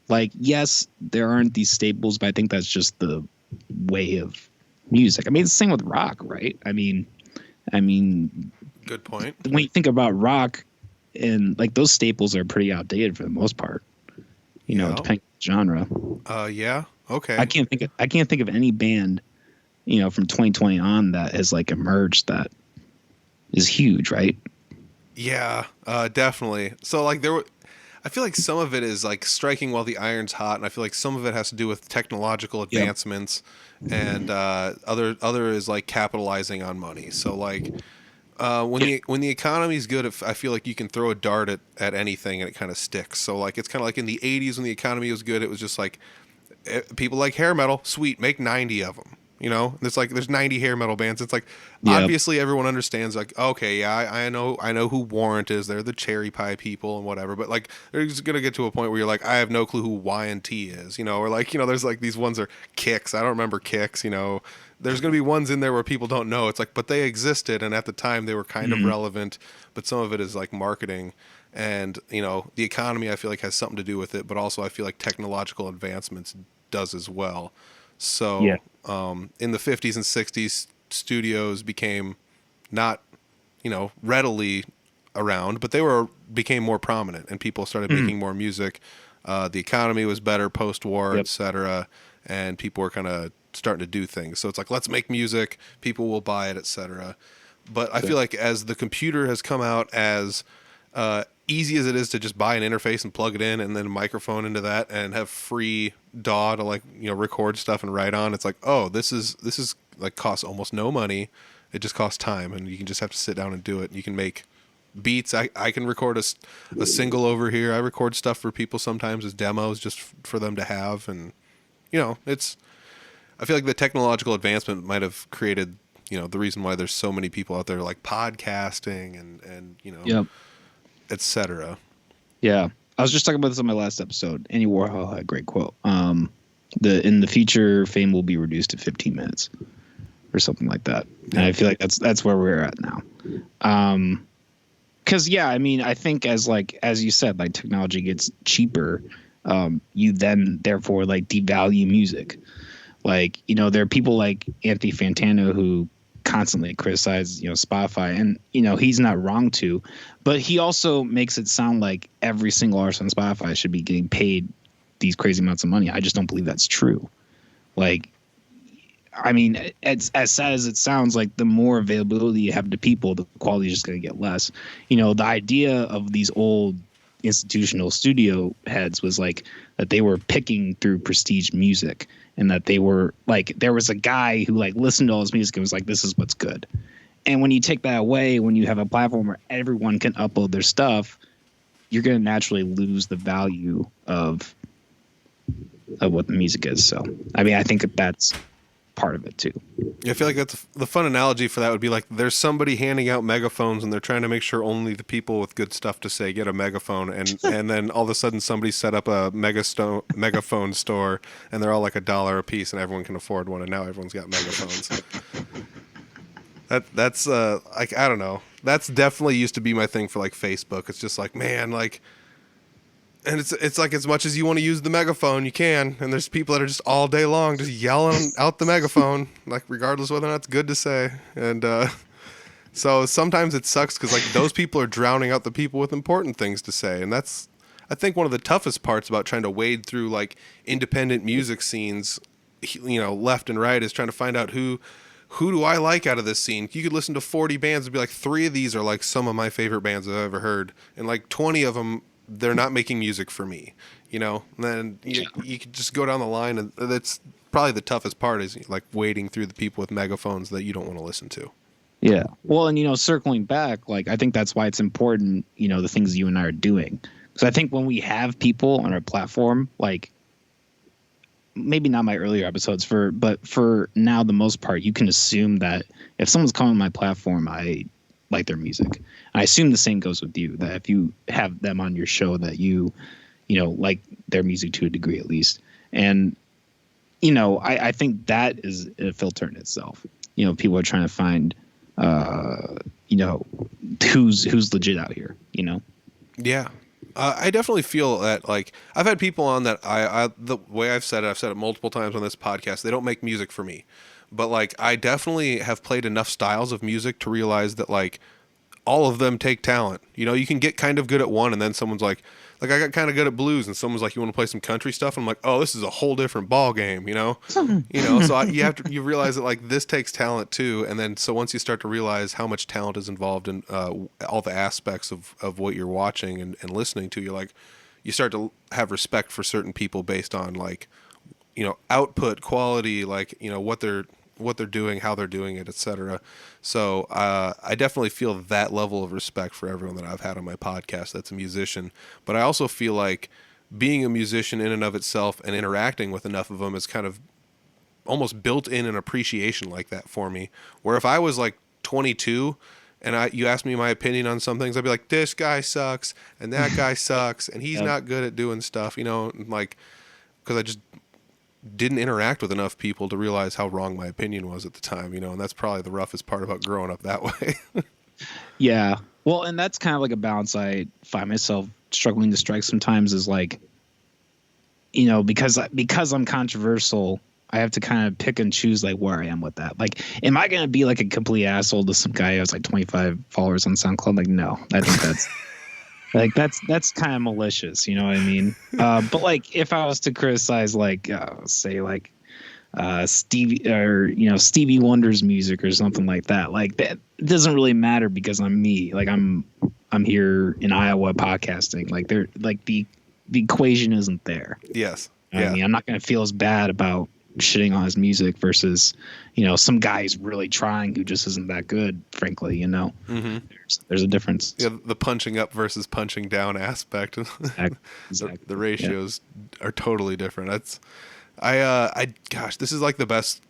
Like yes, there aren't these staples, but I think that's just the way of music. I mean, it's the same with rock, right? I mean, good point. When you think about rock, and like those staples are pretty outdated for the most part, depending on the genre. Yeah. Okay. I can't think of any band, from 2020 on that has like emerged that is huge, right? Yeah, definitely. So like I feel like some of it is like striking while the iron's hot, and I feel like some of it has to do with technological advancements, and other is like capitalizing on money. So like when the economy's good, I feel like you can throw a dart at anything and it kind of sticks. So like it's kind of like in the 80s when the economy was good, it was just like people like hair metal, sweet, make 90 of them. It's like there's 90 hair metal bands. It's like obviously everyone understands like, okay, yeah, I know who Warrant is. They're the Cherry Pie people and whatever. But like there's gonna get to a point where you're like, I have no clue who Y&T is. Or like there's like these ones are Kicks. I don't remember Kicks. There's gonna be ones in there where people don't know. It's like, but they existed, and at the time they were kind of relevant. But some of it is like marketing. And the economy I feel like has something to do with it, but also I feel like technological advancements does as well. So in the 50s and 60s, studios became not readily around, but they became more prominent, and people started making more music. The economy was better post-war, etc., and people were kind of starting to do things. So it's like, let's make music, people will buy it, etc. But I feel like as the computer has come out, as easy as it is to just buy an interface and plug it in and then a microphone into that and have free DAW to like record stuff and write on, it's like, oh, this is like costs almost no money. It just costs time, and you can just have to sit down and do it. You can make beats. I can record a single over here. I record stuff for people sometimes as demos just for them to have, and I feel like the technological advancement might have created the reason why there's so many people out there like podcasting and etc. Yeah, I was just talking about this on my last episode. Andy Warhol had a great quote. In the future, fame will be reduced to 15 minutes or something like that. And I feel like that's where we're at now. Because yeah, I mean, I think as you said, like technology gets cheaper, you then therefore like devalue music. Like, there are people like Anthony Fantano who constantly criticize, Spotify, and he's not wrong to, but he also makes it sound like every single artist on Spotify should be getting paid these crazy amounts of money. I just don't believe that's true. Like, I mean, it's as sad as it sounds, like the more availability you have to people, the quality is just going to get less. The idea of these old institutional studio heads was like that they were picking through prestige music, and that they were like, there was a guy who like listened to all his music and was like, this is what's good. And when you take that away, when you have a platform where everyone can upload their stuff, you're going to naturally lose the value of what the music is. So, I mean, I think that's part of it too. I feel like that's the fun analogy for that would be like there's somebody handing out megaphones and they're trying to make sure only the people with good stuff to say get a megaphone, and then all of a sudden somebody set up a megaphone store and they're all like $1 a piece and everyone can afford one, and now everyone's got megaphones. That's like, I don't know. That's definitely used to be my thing for like Facebook. It's just like, man, like, and it's like as much as you want to use the megaphone, you can. And there's people that are just all day long just yelling out the megaphone, like regardless whether or not it's good to say. And so sometimes it sucks because like those people are drowning out the people with important things to say. And that's, I think, one of the toughest parts about trying to wade through like independent music scenes, left and right, is trying to find out who do I like out of this scene. You could listen to 40 bands and be like, 3 of these are like some of my favorite bands I've ever heard, and like 20 of them, they're not making music for me, And then you could just go down the line, and that's probably the toughest part, is like wading through the people with megaphones that you don't want to listen to. Yeah. Well, and circling back, like I think that's why it's important, the things you and I are doing. Because I think when we have people on our platform, like maybe not my earlier episodes, but for now, the most part, you can assume that if someone's coming on my platform, I like their music. I assume the same goes with you, that if you have them on your show, that you like their music to a degree at least. And I think that is a filter in itself. People are trying to find who's legit out here. Yeah. I definitely feel that, like, I've had people on that I the way I've said it multiple times on this podcast, they don't make music for me. But like, I definitely have played enough styles of music to realize that like all of them take talent. You can get kind of good at one, and then someone's like I got kind of good at blues, and someone's like, you want to play some country stuff? And I'm like, oh, this is a whole different ball game, So you realize that like this takes talent too, and then so once you start to realize how much talent is involved in all the aspects of what you're watching and listening to, you're like, you start to have respect for certain people based on like, output, quality, like, what they're doing, how they're doing it, etc. So I definitely feel that level of respect for everyone that I've had on my podcast that's a musician. But I also feel like being a musician in and of itself and interacting with enough of them is kind of almost built in an appreciation like that for me. Where if I was like 22 and you asked me my opinion on some things, I'd be like, this guy sucks and that guy sucks and he's not good at doing stuff, like, because I just didn't interact with enough people to realize how wrong my opinion was at the time, and that's probably the roughest part about growing up that way. Yeah. Well, and that's kind of like a balance I find myself struggling to strike sometimes, is like, because I'm controversial, I have to kind of pick and choose like where I am with that. Like, am I going to be like a complete asshole to some guy who has like 25 followers on SoundCloud? Like, no, I think that's like, that's kind of malicious, you know what I mean? But like, if I was to criticize, like, say, like, Stevie Wonder's music or something like that, like, that doesn't really matter because I'm me. Like, I'm here in Iowa podcasting. Like, they're like the equation isn't there. Yes. I mean, I'm not going to feel as bad about shitting on his music versus, some guy who's really trying who just isn't that good, frankly, Mm-hmm. There's a difference. Yeah, the punching up versus punching down aspect. Exactly. The ratios are totally different. That's gosh, this is like the best.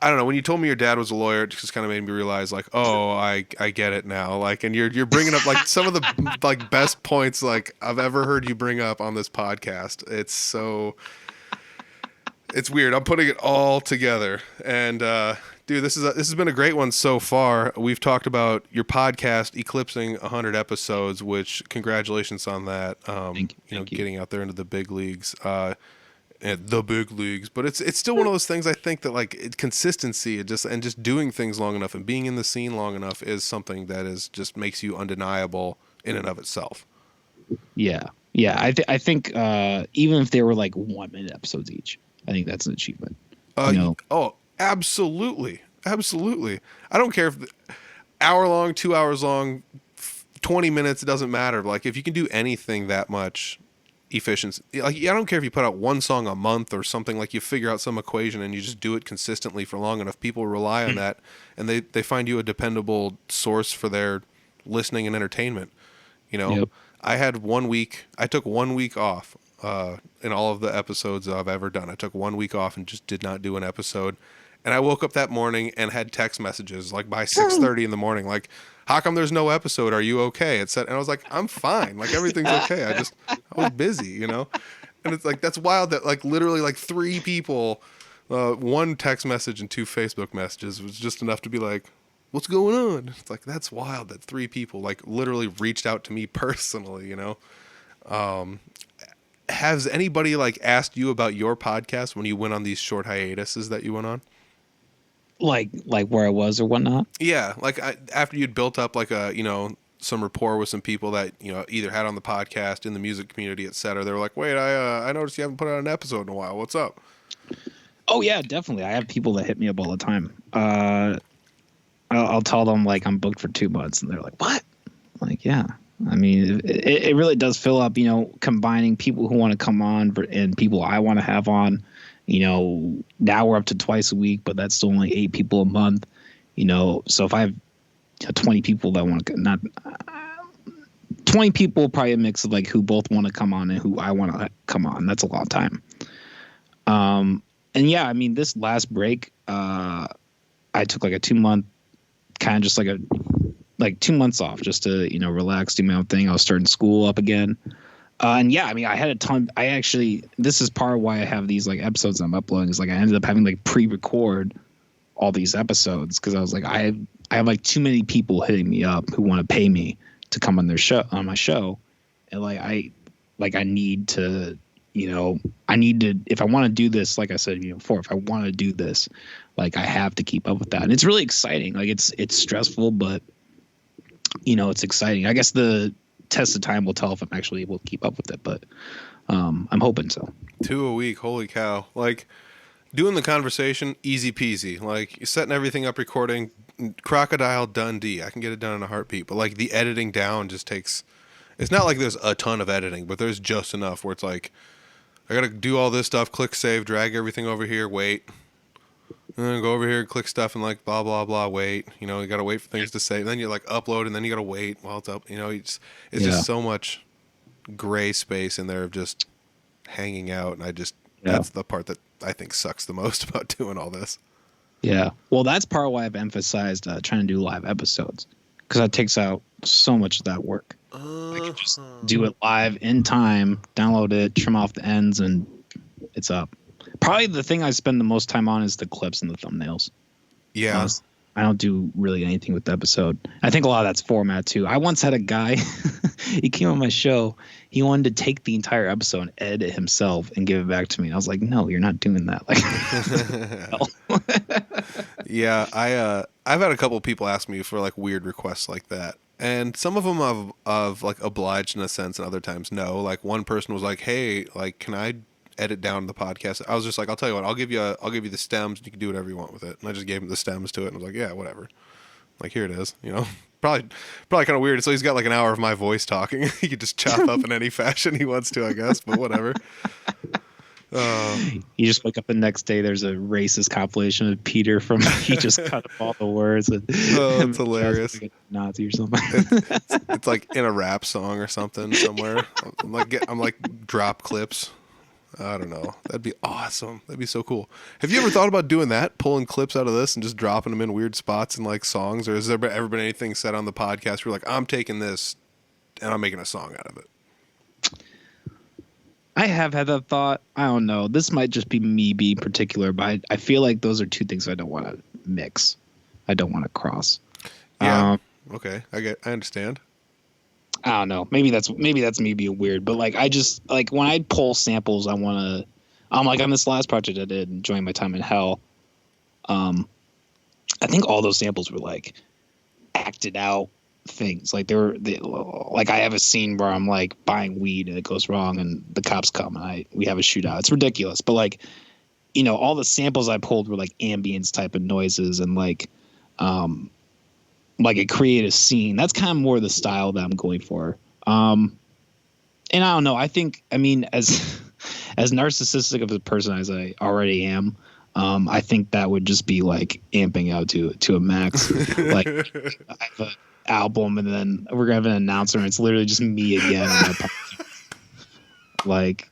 I don't know. When you told me your dad was a lawyer, it just kind of made me realize, like, oh, I get it now. Like, and you're bringing up like some of the like best points like I've ever heard you bring up on this podcast. It's weird. I'm putting it all together, and Dude, this has been a great one so far. We've talked about your podcast eclipsing 100 episodes, which congratulations on that. Thank you. Getting out there into the big leagues. The big leagues, but it's still one of those things. I think that like consistency, and just doing things long enough and being in the scene long enough is something that is just makes you undeniable in and of itself. Yeah. I think even if they were like 1 minute episodes each, I think that's an achievement. Oh, absolutely. I don't care if hour long, 2 hours long, 20 minutes, it doesn't matter. Like if you can do anything that much efficiency, like I don't care if you put out one song a month or something, like you figure out some equation and you just do it consistently for long enough, people rely on that and they find you a dependable source for their listening and entertainment. Yep. I took 1 week off in all of the episodes I've ever done. I took 1 week off and just did not do an episode. And I woke up that morning and had text messages like by 6:30 in the morning, like, how come there's no episode? Are you okay? And I was like, I'm fine. Like everything's okay. I was busy, And it's like, that's wild that like literally like 3 people, 1 text message and 2 Facebook messages was just enough to be like, what's going on? It's like, that's wild that 3 people like literally reached out to me personally, Has anybody like asked you about your podcast when you went on these short hiatuses that you went on? Like where I was or whatnot? Yeah. Like after you'd built up like some rapport with some people that, either had on the podcast in the music community, et cetera. They were like, wait, I noticed you haven't put out an episode in a while. What's up? Oh yeah, definitely. I have people that hit me up all the time. I'll tell them like I'm booked for 2 months and they're like, what? I'm like, yeah. I mean, it really does fill up, combining people who want to come on and people I want to have on. Now we're up to twice a week, but that's still only 8 people a month. So if I have 20 people that want to, not 20 people, probably a mix of like who both want to come on and who I want to come on. That's a lot of time. And yeah, I mean, this last break, I took like a 2-month, kind of just like 2 months off just to, relax, do my own thing. I was starting school up again. And yeah, I mean, I had a ton. This is part of why I have these like episodes I'm uploading is like I ended up having like pre-record all these episodes because I was like, I have like too many people hitting me up who want to pay me to come on my show. And I need to, if I want to do this, like I said, before, if I want to do this, like I have to keep up with that. And it's really exciting. Like it's stressful, but it's exciting. I guess the test of time will tell if I'm actually able to keep up with it, but I'm hoping so. 2 a week, holy cow. Like doing the conversation, easy peasy. Like you're setting everything up, recording, Crocodile Dundee. I can get it done in a heartbeat, but like the editing down just takes, it's not like there's a ton of editing, but there's just enough where it's like I gotta do all this stuff, click save, drag everything over here, wait, and then go over here and click stuff and like blah blah blah, wait, you gotta wait for things to save, and then you like upload and then you gotta wait while it's up, it's just so much gray space in there of just hanging out, and that's the part that I think sucks the most about doing all this. Yeah, well, that's part of why I've emphasized trying to do live episodes, because that takes out so much of that work. I can just do it live in time, download it, trim off the ends, and it's up. Probably the thing I spend the most time on is the clips and the thumbnails. Yeah. I don't do really anything with the episode. I think a lot of that's format too. I once had a guy, he came on my show. He wanted to take the entire episode and edit it himself and give it back to me. And I was like, no, you're not doing that. Yeah. I've had a couple of people ask me for like weird requests like that. And some of them I've like obliged in a sense, and other times no. Like one person was like, hey, like, can I edit down the podcast? I was just like, I'll tell you what, I'll give you the stems, you can do whatever you want with it. And I just gave him the stems to it and I was like, yeah, whatever, like here it is, probably kind of weird. So he's got like an hour of my voice talking. He could just chop up in any fashion he wants to, I guess, but whatever. You just wake up the next day, there's a racist compilation of Peter from he just cut up all the words and it's hilarious, like Nazi or something. it's like in a rap song or something somewhere. I'm like drop clips. I don't know. That'd be awesome. That'd be so cool. Have you ever thought about doing that? Pulling clips out of this and just dropping them in weird spots in like songs? Or has there ever been anything said on the podcast where you're like, I'm taking this and I'm making a song out of it? I have had that thought. I don't know. This might just be me being particular, but I feel like those are two things I don't want to mix. I don't want to cross. Yeah. Okay. I understand. I don't know. Maybe that's me being weird, but like I just like when I pull samples, I want to. Like on this last project I did, Enjoying My Time in Hell. I think all those samples were like acted out things. Like like I have a scene where I'm like buying weed and it goes wrong and the cops come and we have a shootout. It's ridiculous, but like all the samples I pulled were like ambience type of noises and like it created a scene. That's kind of more the style that I'm going for. And I don't know. I think as narcissistic of a person as I already am. I think that would just be like amping out to a max. Like I have an album and then we're gonna have an announcer and it's literally just me again. On my podcast. Like,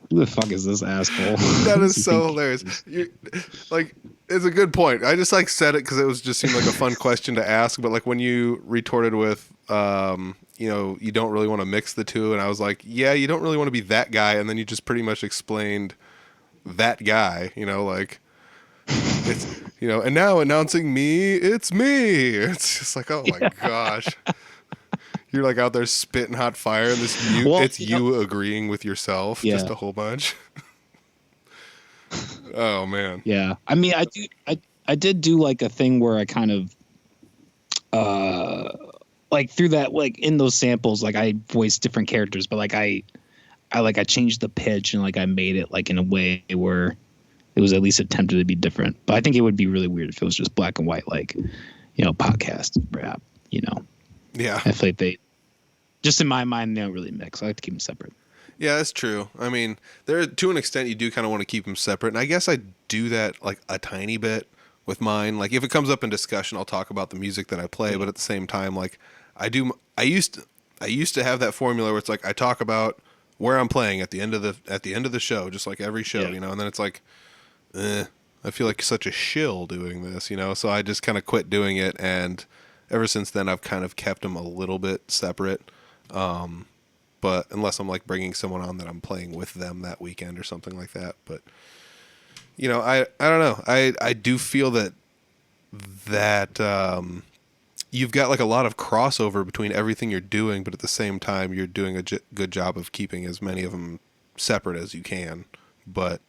who the fuck is this asshole? That is so hilarious. Like, it's a good point. I just like said it because it was just seemed like a fun question to ask. But like when you retorted with, you don't really want to mix the two, and I was like, yeah, you don't really want to be that guy, and then you just pretty much explained that guy, like it's and now announcing me, it's me. It's just like, oh my gosh. You're like out there spitting hot fire and it's you agreeing with yourself just a whole bunch. Oh man. Yeah. I did do like a thing where I kind of like through that, like in those samples, like I voiced different characters, but like I changed the pitch and like I made it like in a way where it was at least attempted to be different. But I think it would be really weird if it was just black and white, like, podcast, rap, Yeah. I feel like they, just in my mind, they don't really mix. I like to keep them separate. Yeah, that's true. I mean, to an extent, you do kind of want to keep them separate. And I guess I do that like a tiny bit with mine. Like if it comes up in discussion, I'll talk about the music that I play. But at the same time, like I used to have that formula where it's like I talk about where I'm playing at the end of the show, just like every show, and then it's like, I feel like such a shill doing this, so I just kind of quit doing it, and ever since then I've kind of kept them a little bit separate, but unless I'm like bringing someone on that I'm playing with them that weekend or something like that. But I don't know, I do feel that you've got like a lot of crossover between everything you're doing, but at the same time, you're doing a good job of keeping as many of them separate as you can. But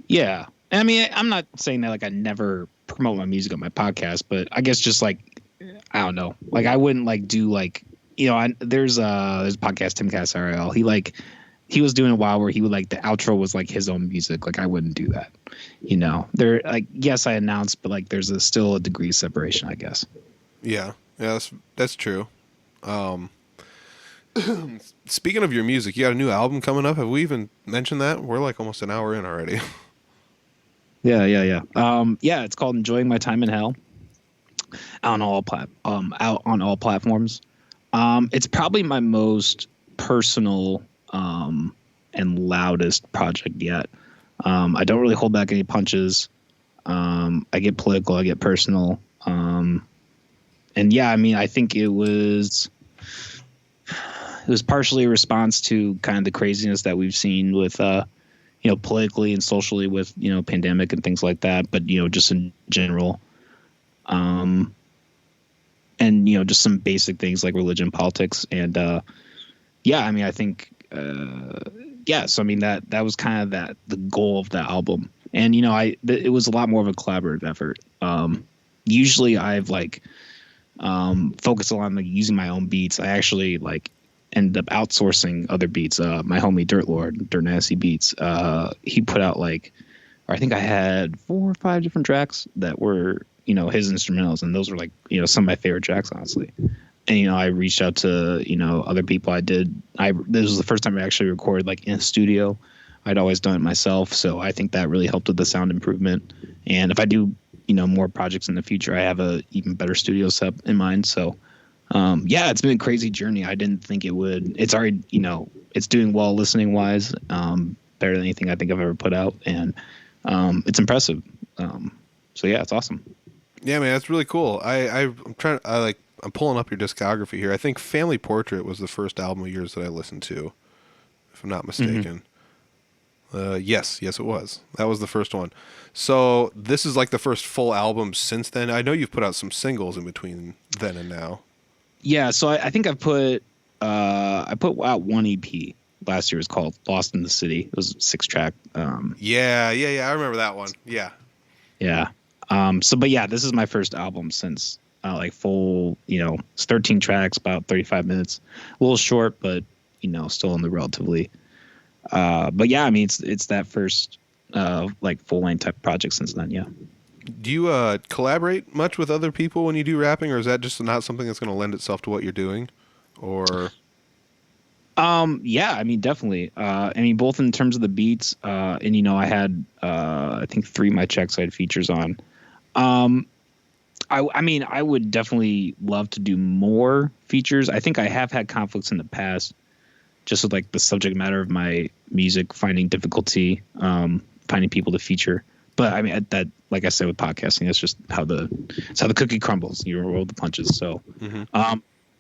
yeah, I mean, I'm not saying that like I never promote my music on my podcast, but I guess just like, I don't know, like I wouldn't like do like, there's a podcast, Timcast RL. He was doing a while where he would like the outro was like his own music. Like I wouldn't do that, there, like, yes, I announced, but like, there's still a degree of separation, I guess. Yeah, that's true. Speaking of your music, you got a new album coming up. Have we even mentioned that? We're like almost an hour in already. Yeah. It's called Enjoying My Time in Hell. Out on all platforms. It's probably my most personal and loudest project yet. I don't really hold back any punches. I get political, I get personal. And yeah, I mean, I think it was partially a response to kind of the craziness that we've seen with, politically and socially with, pandemic and things like that. But, just in general, and, just some basic things like religion, politics. And, I mean, I think, so I mean, that was kind of the goal of that album. And, it was a lot more of a collaborative effort. Usually I've like, focused on like using my own beats. I actually like ended up outsourcing other beats. My homie Dirt Nasty Beats, he put out I think I had 4 or 5 different tracks that were, his instrumentals, and those were like, some of my favorite tracks, honestly. And, I reached out to, other people. This was the first time I actually recorded like in a studio. I'd always done it myself. So I think that really helped with the sound improvement. And if I do, more projects in the future, I have a even better studio setup in mind. So, it's been a crazy journey. I didn't think it would. It's already, it's doing well listening wise, better than anything I think I've ever put out. And, it's impressive. So yeah, it's awesome. Yeah, man, that's really cool. I'm pulling up your discography here. I think Family Portrait was the first album of yours that I listened to, if I'm not mistaken. Yes, it was. That was the first one. So this is like the first full album since then. I know you've put out some singles in between then and now. Yeah, so I think I put out one EP last year. It was called Lost in the City. It was 6-track. Yeah. I remember that one. Yeah. Yeah. But yeah, this is my first album since like full, it's 13 tracks, about 35 minutes, a little short, but still in the relatively. But yeah, I mean, it's that first like full length type project since then. Yeah. Do you collaborate much with other people when you do rapping, or is that just not something that's going to lend itself to what you're doing? Or yeah, I mean, definitely. I mean, both in terms of the beats, and I had I think 3 of my checks I had features on. I mean, I would definitely love to do more features. I think I have had conflicts in the past, just with like the subject matter of my music, finding difficulty, finding people to feature. But I mean, that, like I said with podcasting, that's just how the cookie crumbles. You roll the punches. So,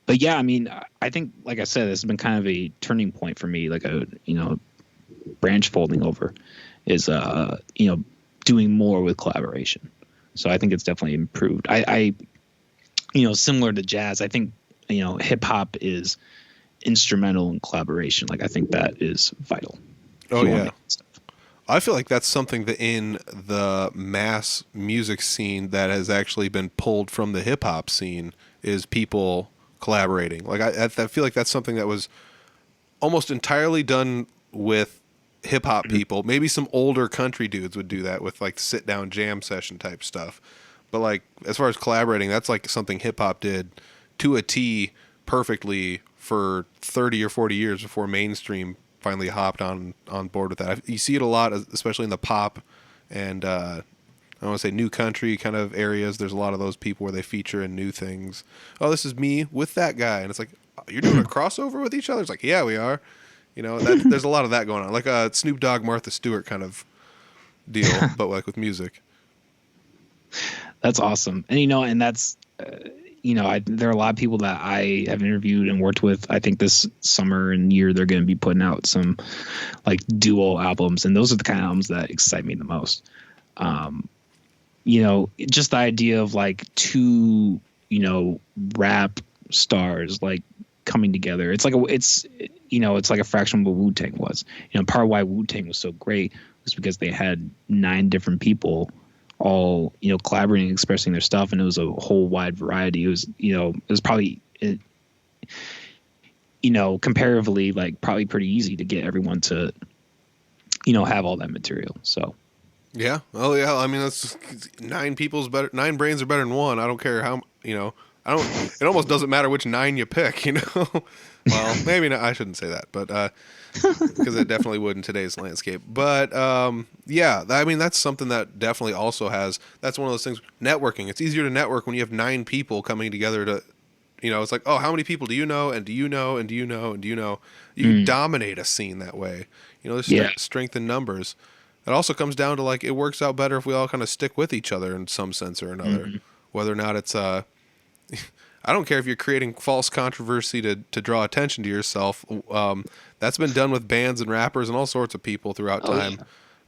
but yeah, I mean, I think, like I said, this has been kind of a turning point for me, like a branch folding over, is doing more with collaboration. So I think it's definitely improved. I similar to jazz, I think hip hop is instrumental in collaboration. Like I think that is vital. Oh yeah. I feel like that's something that in the mass music scene that has actually been pulled from the hip hop scene is people collaborating. Like I feel like that's something that was almost entirely done with hip hop people. Maybe some older country dudes would do that with like sit down jam session type stuff. But like as far as collaborating, that's like something hip hop did to a T perfectly for 30 or 40 years before mainstream finally hopped on board with that. You see it a lot, especially in the pop and I don't want to say new country kind of areas. There's a lot of those people where they feature in new things. Oh, this is me with that guy. And it's like, you're doing a crossover with each other? It's like, yeah, we are. There's a lot of that going on. Like a Snoop Dogg, Martha Stewart kind of deal, but like with music. That's awesome. And, and that's, there are a lot of people that I have interviewed and worked with. I think this summer and year, they're going to be putting out some like duo albums. And those are the kind of albums that excite me the most. Just the idea of like 2, rap stars, like coming together. It's like it's like a fraction of what Wu-Tang was. Part of why Wu-Tang was so great was because they had 9 different people all collaborating, expressing their stuff, and it was a whole wide variety. It was probably comparatively like probably pretty easy to get everyone to have all that material. So yeah, oh yeah, I mean that's 9 people's better. 9 brains are better than one. I don't care how it almost doesn't matter which 9 you pick, Well, maybe not. I shouldn't say that, but because it definitely would in today's landscape. But yeah, I mean that's something that definitely also has. That's one of those things. Networking. It's easier to network when you have 9 people coming together to, it's like, oh, how many people do you know, and do you know, and do you know, and do you know? You dominate a scene that way. There's strength in numbers. It also comes down to like it works out better if we all kind of stick with each other in some sense or another, whether or not it's I don't care if you're creating false controversy to draw attention to yourself. That's been done with bands and rappers and all sorts of people throughout time.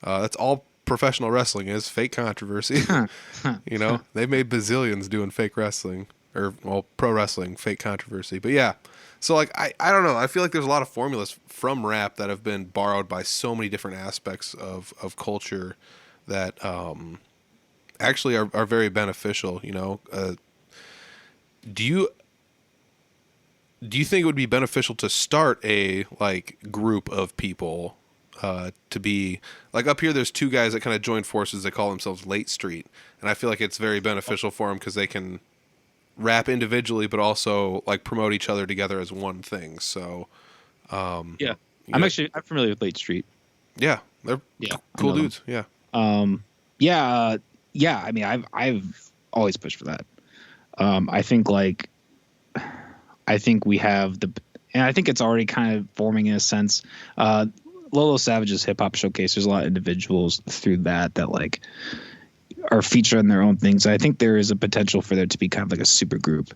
Yeah. That's all professional wrestling is, fake controversy. They've made bazillions doing fake wrestling or pro wrestling, fake controversy. But yeah, so like I don't know. I feel like there's a lot of formulas from rap that have been borrowed by so many different aspects of culture that actually are very beneficial. Do you think it would be beneficial to start a like group of people to be like up here? There's 2 guys that kind of join forces. They call themselves Late Street, and I feel like it's very beneficial for them because they can rap individually, but also like promote each other together as one thing. So yeah, I'm familiar with Late Street. Yeah, they're cool dudes. Yeah. Yeah. I mean, I've always pushed for that. I think we have and I think it's already kind of forming in a sense. Lolo Savage's Hip Hop Showcase, there's a lot of individuals through that like are featured in their own things. I think there is a potential for there to be kind of like a super group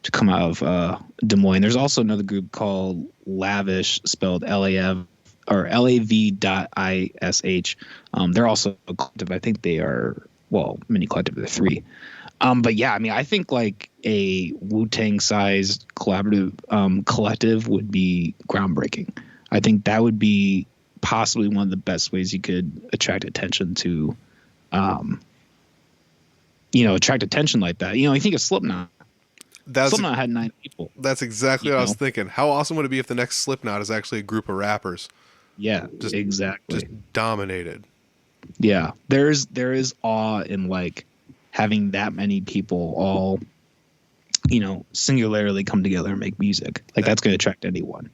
to come out of Des Moines. There's also another group called Lavish, spelled or lav.ish. They're also a collective. I think they are, well, mini collective. They're 3. But yeah, I mean, I think like a Wu-Tang sized collective would be groundbreaking. I think that would be possibly one of the best ways you could attract attention to, attract attention like that. You think of Slipknot. Slipknot had 9 people. That's exactly what I was thinking. How awesome would it be if the next Slipknot is actually a group of rappers? Yeah, exactly. Just dominated. Yeah, there is awe in like having that many people all, singularly come together and make music. Like that's going to attract anyone.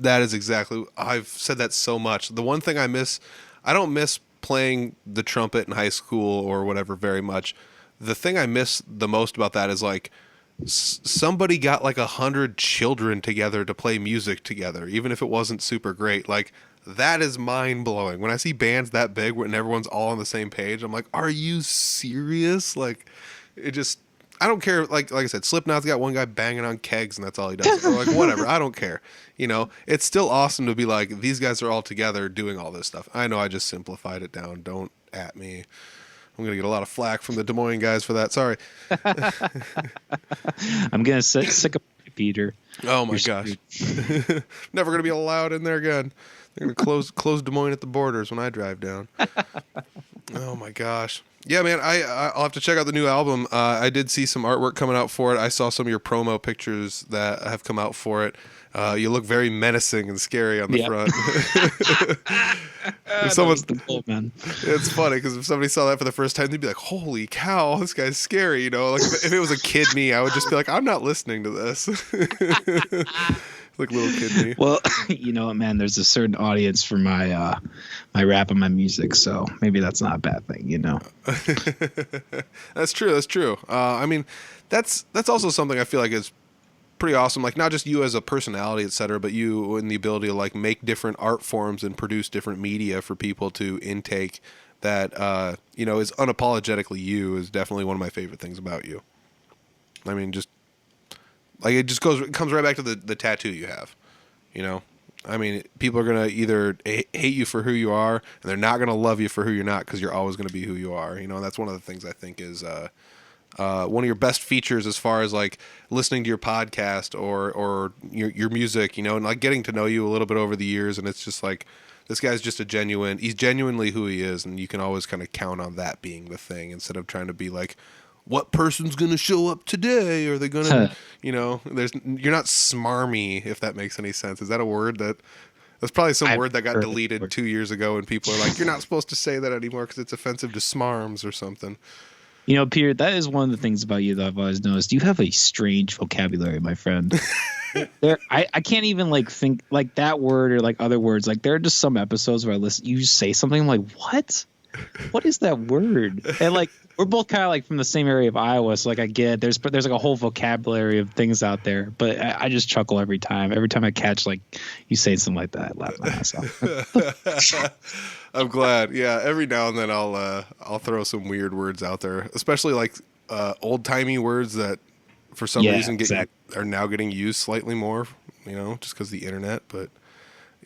That is exactly. I've said that so much. The one thing I don't miss playing the trumpet in high school or whatever very much. The thing I miss the most about that is like somebody got like 100 children together to play music together, even if it wasn't super great. Like that is mind blowing. When I see bands that big when everyone's all on the same page, I'm like, are you serious? Like it just, I don't care. Like I said, Slipknot's got one guy banging on kegs and that's all he does. Or like whatever, I don't care. It's still awesome to be like, these guys are all together doing all this stuff. I know I just simplified it down. Don't at me. I'm going to get a lot of flack from the Des Moines guys for that. Sorry. I'm getting sick of Peter. Oh my gosh. Never going to be allowed in there again. They're going to close Des Moines at the borders when I drive down. Oh my gosh. Yeah, man, I'll have to check out the new album. I did see some artwork coming out for it. I saw some of your promo pictures that have come out for it. You look very menacing and scary on the front. If someone's man. It's funny because if somebody saw that for the first time, they'd be like, "Holy cow, this guy's scary!" Like if it was a kid me, I would just be like, "I'm not listening to this." Like little kid me. Well, you know what, man? There's a certain audience for my my rap and my music, so maybe that's not a bad thing, That's true. I mean, that's also something I feel like is pretty awesome. Like not just you as a personality, etc., but you in the ability to like make different art forms and produce different media for people to intake. That is unapologetically you is definitely one of my favorite things about you. I mean, just like it comes right back to the tattoo you have. I mean, people are gonna either hate you for who you are, and they're not gonna love you for who you're not because you're always gonna be who you are. That's one of the things I think is one of your best features as far as like listening to your podcast or your music, and like getting to know you a little bit over the years. And it's just like, this guy's just he's genuinely who he is. And you can always kind of count on that being the thing instead of trying to be like, what person's going to show up today? Are they going to, you're not smarmy, if that makes any sense. Is that a word that's probably some word that got deleted 2 years ago and people are like, you're not supposed to say that anymore because it's offensive to smarms or something. Peter, that is one of the things about you that I've always noticed. You have a strange vocabulary, my friend. I can't even like think like that word or like other words. Like there are just some episodes where I listen, you say something, I'm like, what? What is that word? And like we're both kind of like from the same area of Iowa, so like I get there's like a whole vocabulary of things out there. But I just chuckle every time. Every time I catch like you say something like that, I laugh my ass off. I'm glad. Yeah, every now and then I'll throw some weird words out there, especially like old timey words that for some reason are now getting used slightly more. Just because of the internet. But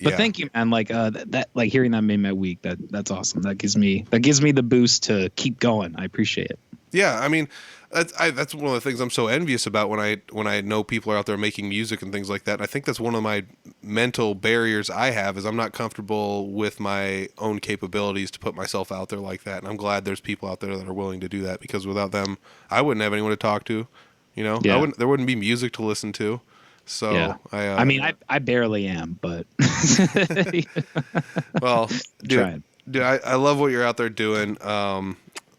thank you, man. Like that like hearing that made my week. That's awesome. That gives me the boost to keep going. I appreciate it. Yeah, I mean, that's one of the things I'm so envious about when I know people are out there making music and things like that. And I think that's one of my mental barriers I have is I'm not comfortable with my own capabilities to put myself out there like that. And I'm glad there's people out there that are willing to do that because without them, I wouldn't have anyone to talk to. Yeah. There wouldn't be music to listen to. So yeah. I barely am, but well, dude, I love what you're out there doing.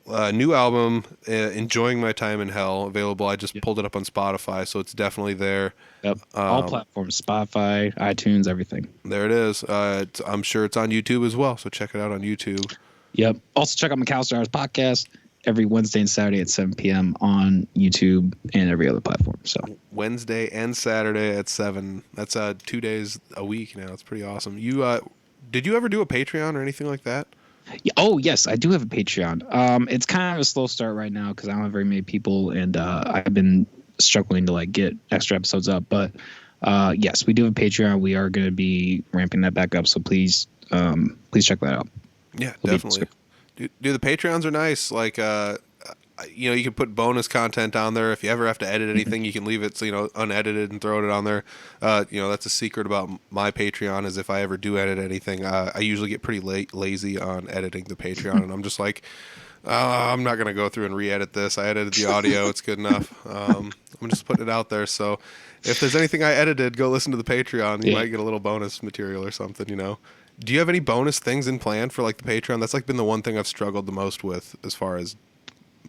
New album, Enjoying My Time in Hell, available. I just pulled it up on Spotify, so it's definitely there. Yep. All platforms, Spotify, iTunes, everything. There it is. I'm sure it's on YouTube as well, so check it out on YouTube. Yep. Also check out Mcallister's podcast every Wednesday and Saturday at 7 p.m. on YouTube and every other platform. So Wednesday and Saturday at 7. That's 2 days a week now. It's pretty awesome. You did you ever do a Patreon or anything like that? Yeah, oh yes, I do have a Patreon. It's kind of a slow start right now because I don't have very many people, and I've been struggling to like get extra episodes up. But Yes, we do have a Patreon. We are going to be ramping that back up. So please check that out. Yeah, definitely. Dude, the Patreons are nice. Like, you can put bonus content on there. If you ever have to edit anything, you can leave it, unedited and throw it on there. That's a secret about my Patreon is if I ever do edit anything, I usually get pretty lazy on editing the Patreon, and I'm just like, I'm not going to go through and re-edit this. I edited the audio. It's good enough. I'm just putting it out there. So if there's anything I edited, go listen to the Patreon. You might get a little bonus material or something, Do you have any bonus things in plan for like the Patreon? That's like been the one thing I've struggled the most with as far as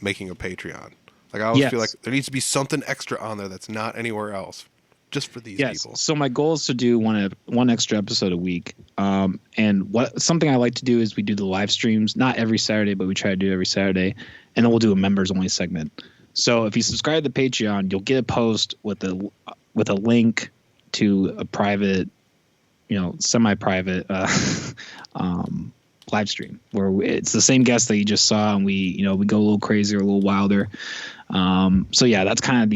making a Patreon. Like I always feel like there needs to be something extra on there that's not anywhere else, just for these people. So my goal is to do one extra episode a week. And something I like to do is we do the live streams, not every Saturday, but we try to do it every Saturday, and then we'll do a members only segment. So if you subscribe to the Patreon, you'll get a post with a link to a private, semi-private live stream where it's the same guest that you just saw, and we go a little crazier, a little wilder. So yeah, that's kind of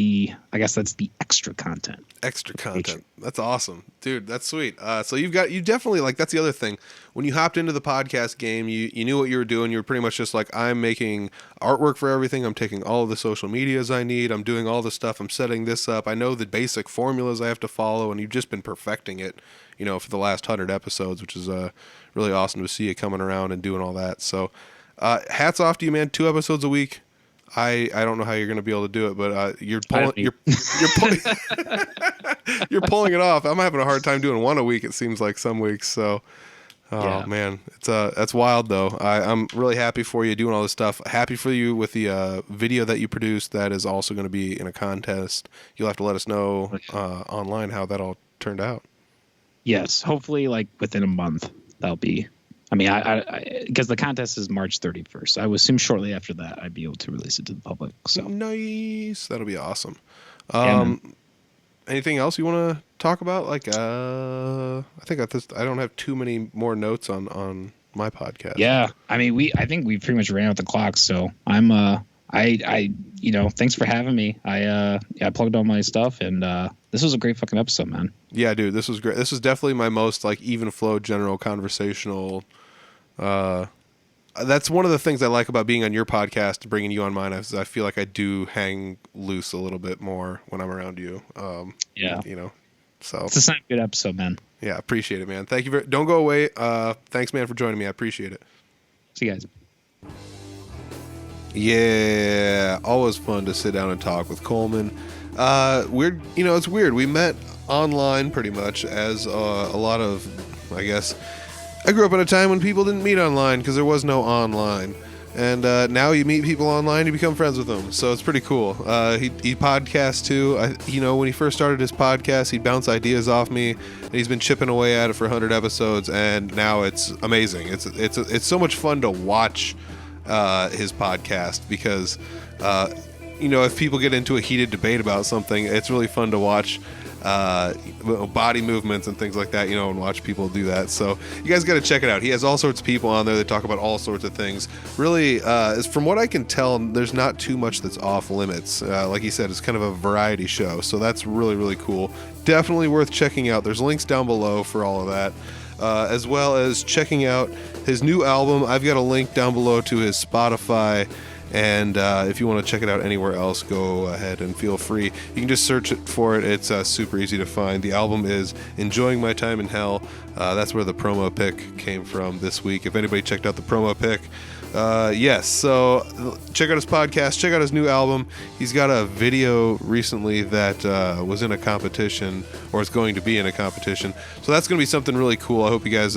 that's the extra content. That's awesome, dude. That's sweet. So you definitely, like, that's the other thing. When you hopped into the podcast game, you knew what you were doing. You were pretty much just like, I'm making artwork for everything. I'm taking all of the social medias I need. I'm doing all the stuff. I'm setting this up. I know the basic formulas I have to follow, and you've just been perfecting it, for the last 100 episodes, which is really awesome to see you coming around and doing all that. So hats off to you, man. 2 episodes a week. I don't know how you're going to be able to do it, but you're pulling you're pulling it off. I'm having a hard time doing 1 a week. It seems like some weeks. So, man, it's that's wild though. I'm really happy for you doing all this stuff. Happy for you with the video that you produced. That is also going to be in a contest. You'll have to let us know online how that all turned out. Yes, hopefully, like within a month, that'll be. I mean, I because the contest is March 31st. I would assume shortly after that I'd be able to release it to the public. So nice, that'll be awesome. Yeah, anything else you want to talk about? Like, I think I don't have too many more notes on my podcast. Yeah, I mean, I think we pretty much ran out the clock. So I'm thanks for having me. I plugged all my stuff, and this was a great fucking episode, man. Yeah, dude, this was great. This was definitely my most like even flow, general conversational. That's one of the things I like about being on your podcast, bringing you on mine. Is I feel like I do hang loose a little bit more when I'm around you. So it's a good episode, man. Yeah, appreciate it, man. Thank you. Don't go away. Thanks, man, for joining me. I appreciate it. See you guys. Yeah, always fun to sit down and talk with Coleman. Weird, it's weird. We met online pretty much, as a lot of, I guess, I grew up in a time when people didn't meet online because there was no online. And now you meet people online, you become friends with them. So it's pretty cool. He podcasts too. When he first started his podcast, he'd bounce ideas off me, and he's been chipping away at it for 100 episodes, and now it's amazing. It's so much fun to watch his podcast because if people get into a heated debate about something, it's really fun to watch body movements and things like that, and watch people do that. So you guys got to check it out. He has all sorts of people on there that talk about all sorts of things. Really, from what I can tell, there's not too much that's off limits. Like he said, it's kind of a variety show, so that's really, really cool. Definitely worth checking out. There's links down below for all of that. As well as checking out his new album. I've got a link down below to his Spotify, and if you want to check it out anywhere else, go ahead and feel free. You can just search for it. It's super easy to find. The album is Enjoying My Time in Hell. That's where the promo pic came from this week. If anybody checked out the promo pic, yes. So check out his podcast, check out his new album. He's got a video recently that was in a competition, or is going to be in a competition. So that's going to be something really cool. I hope you guys,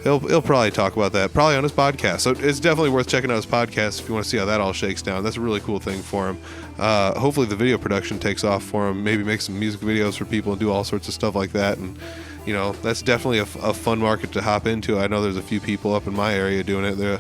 he'll probably talk about that, probably on his podcast. So it's definitely worth checking out his podcast if you want to see how that all shakes down. That's a really cool thing for him. Hopefully the video production takes off for him. Maybe make some music videos for people and do all sorts of stuff like that. And that's definitely a fun market to hop into. I know there's a few people up in my area doing it. There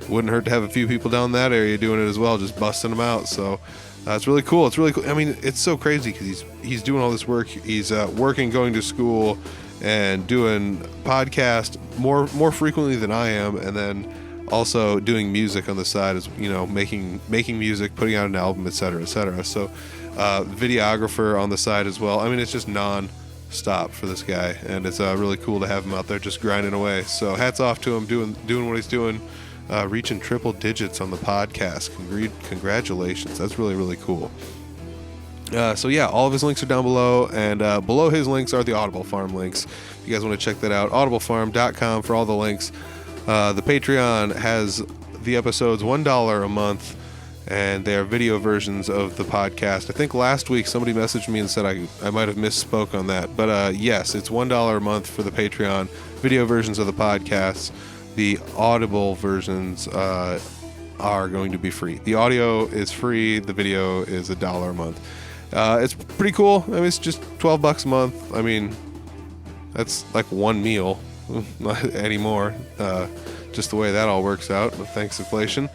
wouldn't hurt to have a few people down that area doing it as well, just busting them out. So it's really cool. It's really cool. I mean, it's so crazy because he's doing all this work. He's working, going to school, and doing podcast more frequently than I am, and then also doing music on the side, as making music, putting out an album, etc., etc. So videographer on the side as well. I mean, it's just non-stop for this guy, and it's really cool to have him out there just grinding away. So hats off to him doing what he's doing, reaching triple digits on the podcast. Congratulations. That's really, really cool. So yeah, all of his links are down below, and below his links are the Audible Farm links. If you guys want to check that out, audiblefarm.com for all the links. The Patreon has the episodes $1 a month, and they are video versions of the podcast. I think last week somebody messaged me and said I might have misspoke on that, but yes, it's $1 a month for the Patreon video versions of the podcasts. The Audible versions are going to be free. The audio is free. The video is $1 a month. It's pretty cool. I mean, it's just $12 a month. I mean, that's like one meal, not anymore. Just the way that all works out, thanks inflation.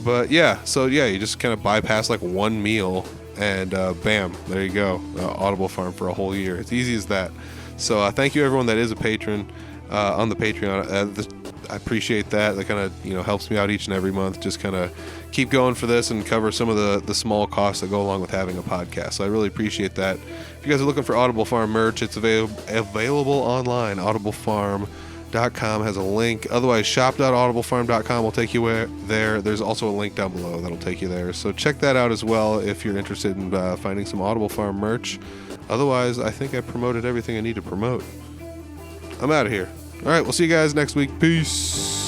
But yeah, so yeah, you just kind of bypass like one meal, and bam, there you go. Audible Farm for a whole year. It's easy as that. So thank you everyone that is a patron on the Patreon. I appreciate that. That kind of helps me out each and every month. Just kind of keep going for this and cover some of the small costs that go along with having a podcast. So I really appreciate that. If you guys are looking for Audible Farm merch, it's available online. audiblefarm.com has a link. Otherwise, shop.audiblefarm.com will take you there. There's also a link down below that'll take you there. So check that out as well if you're interested in finding some Audible Farm merch. Otherwise, I think I promoted everything I need to promote. I'm out of here. All right, we'll see you guys next week. Peace.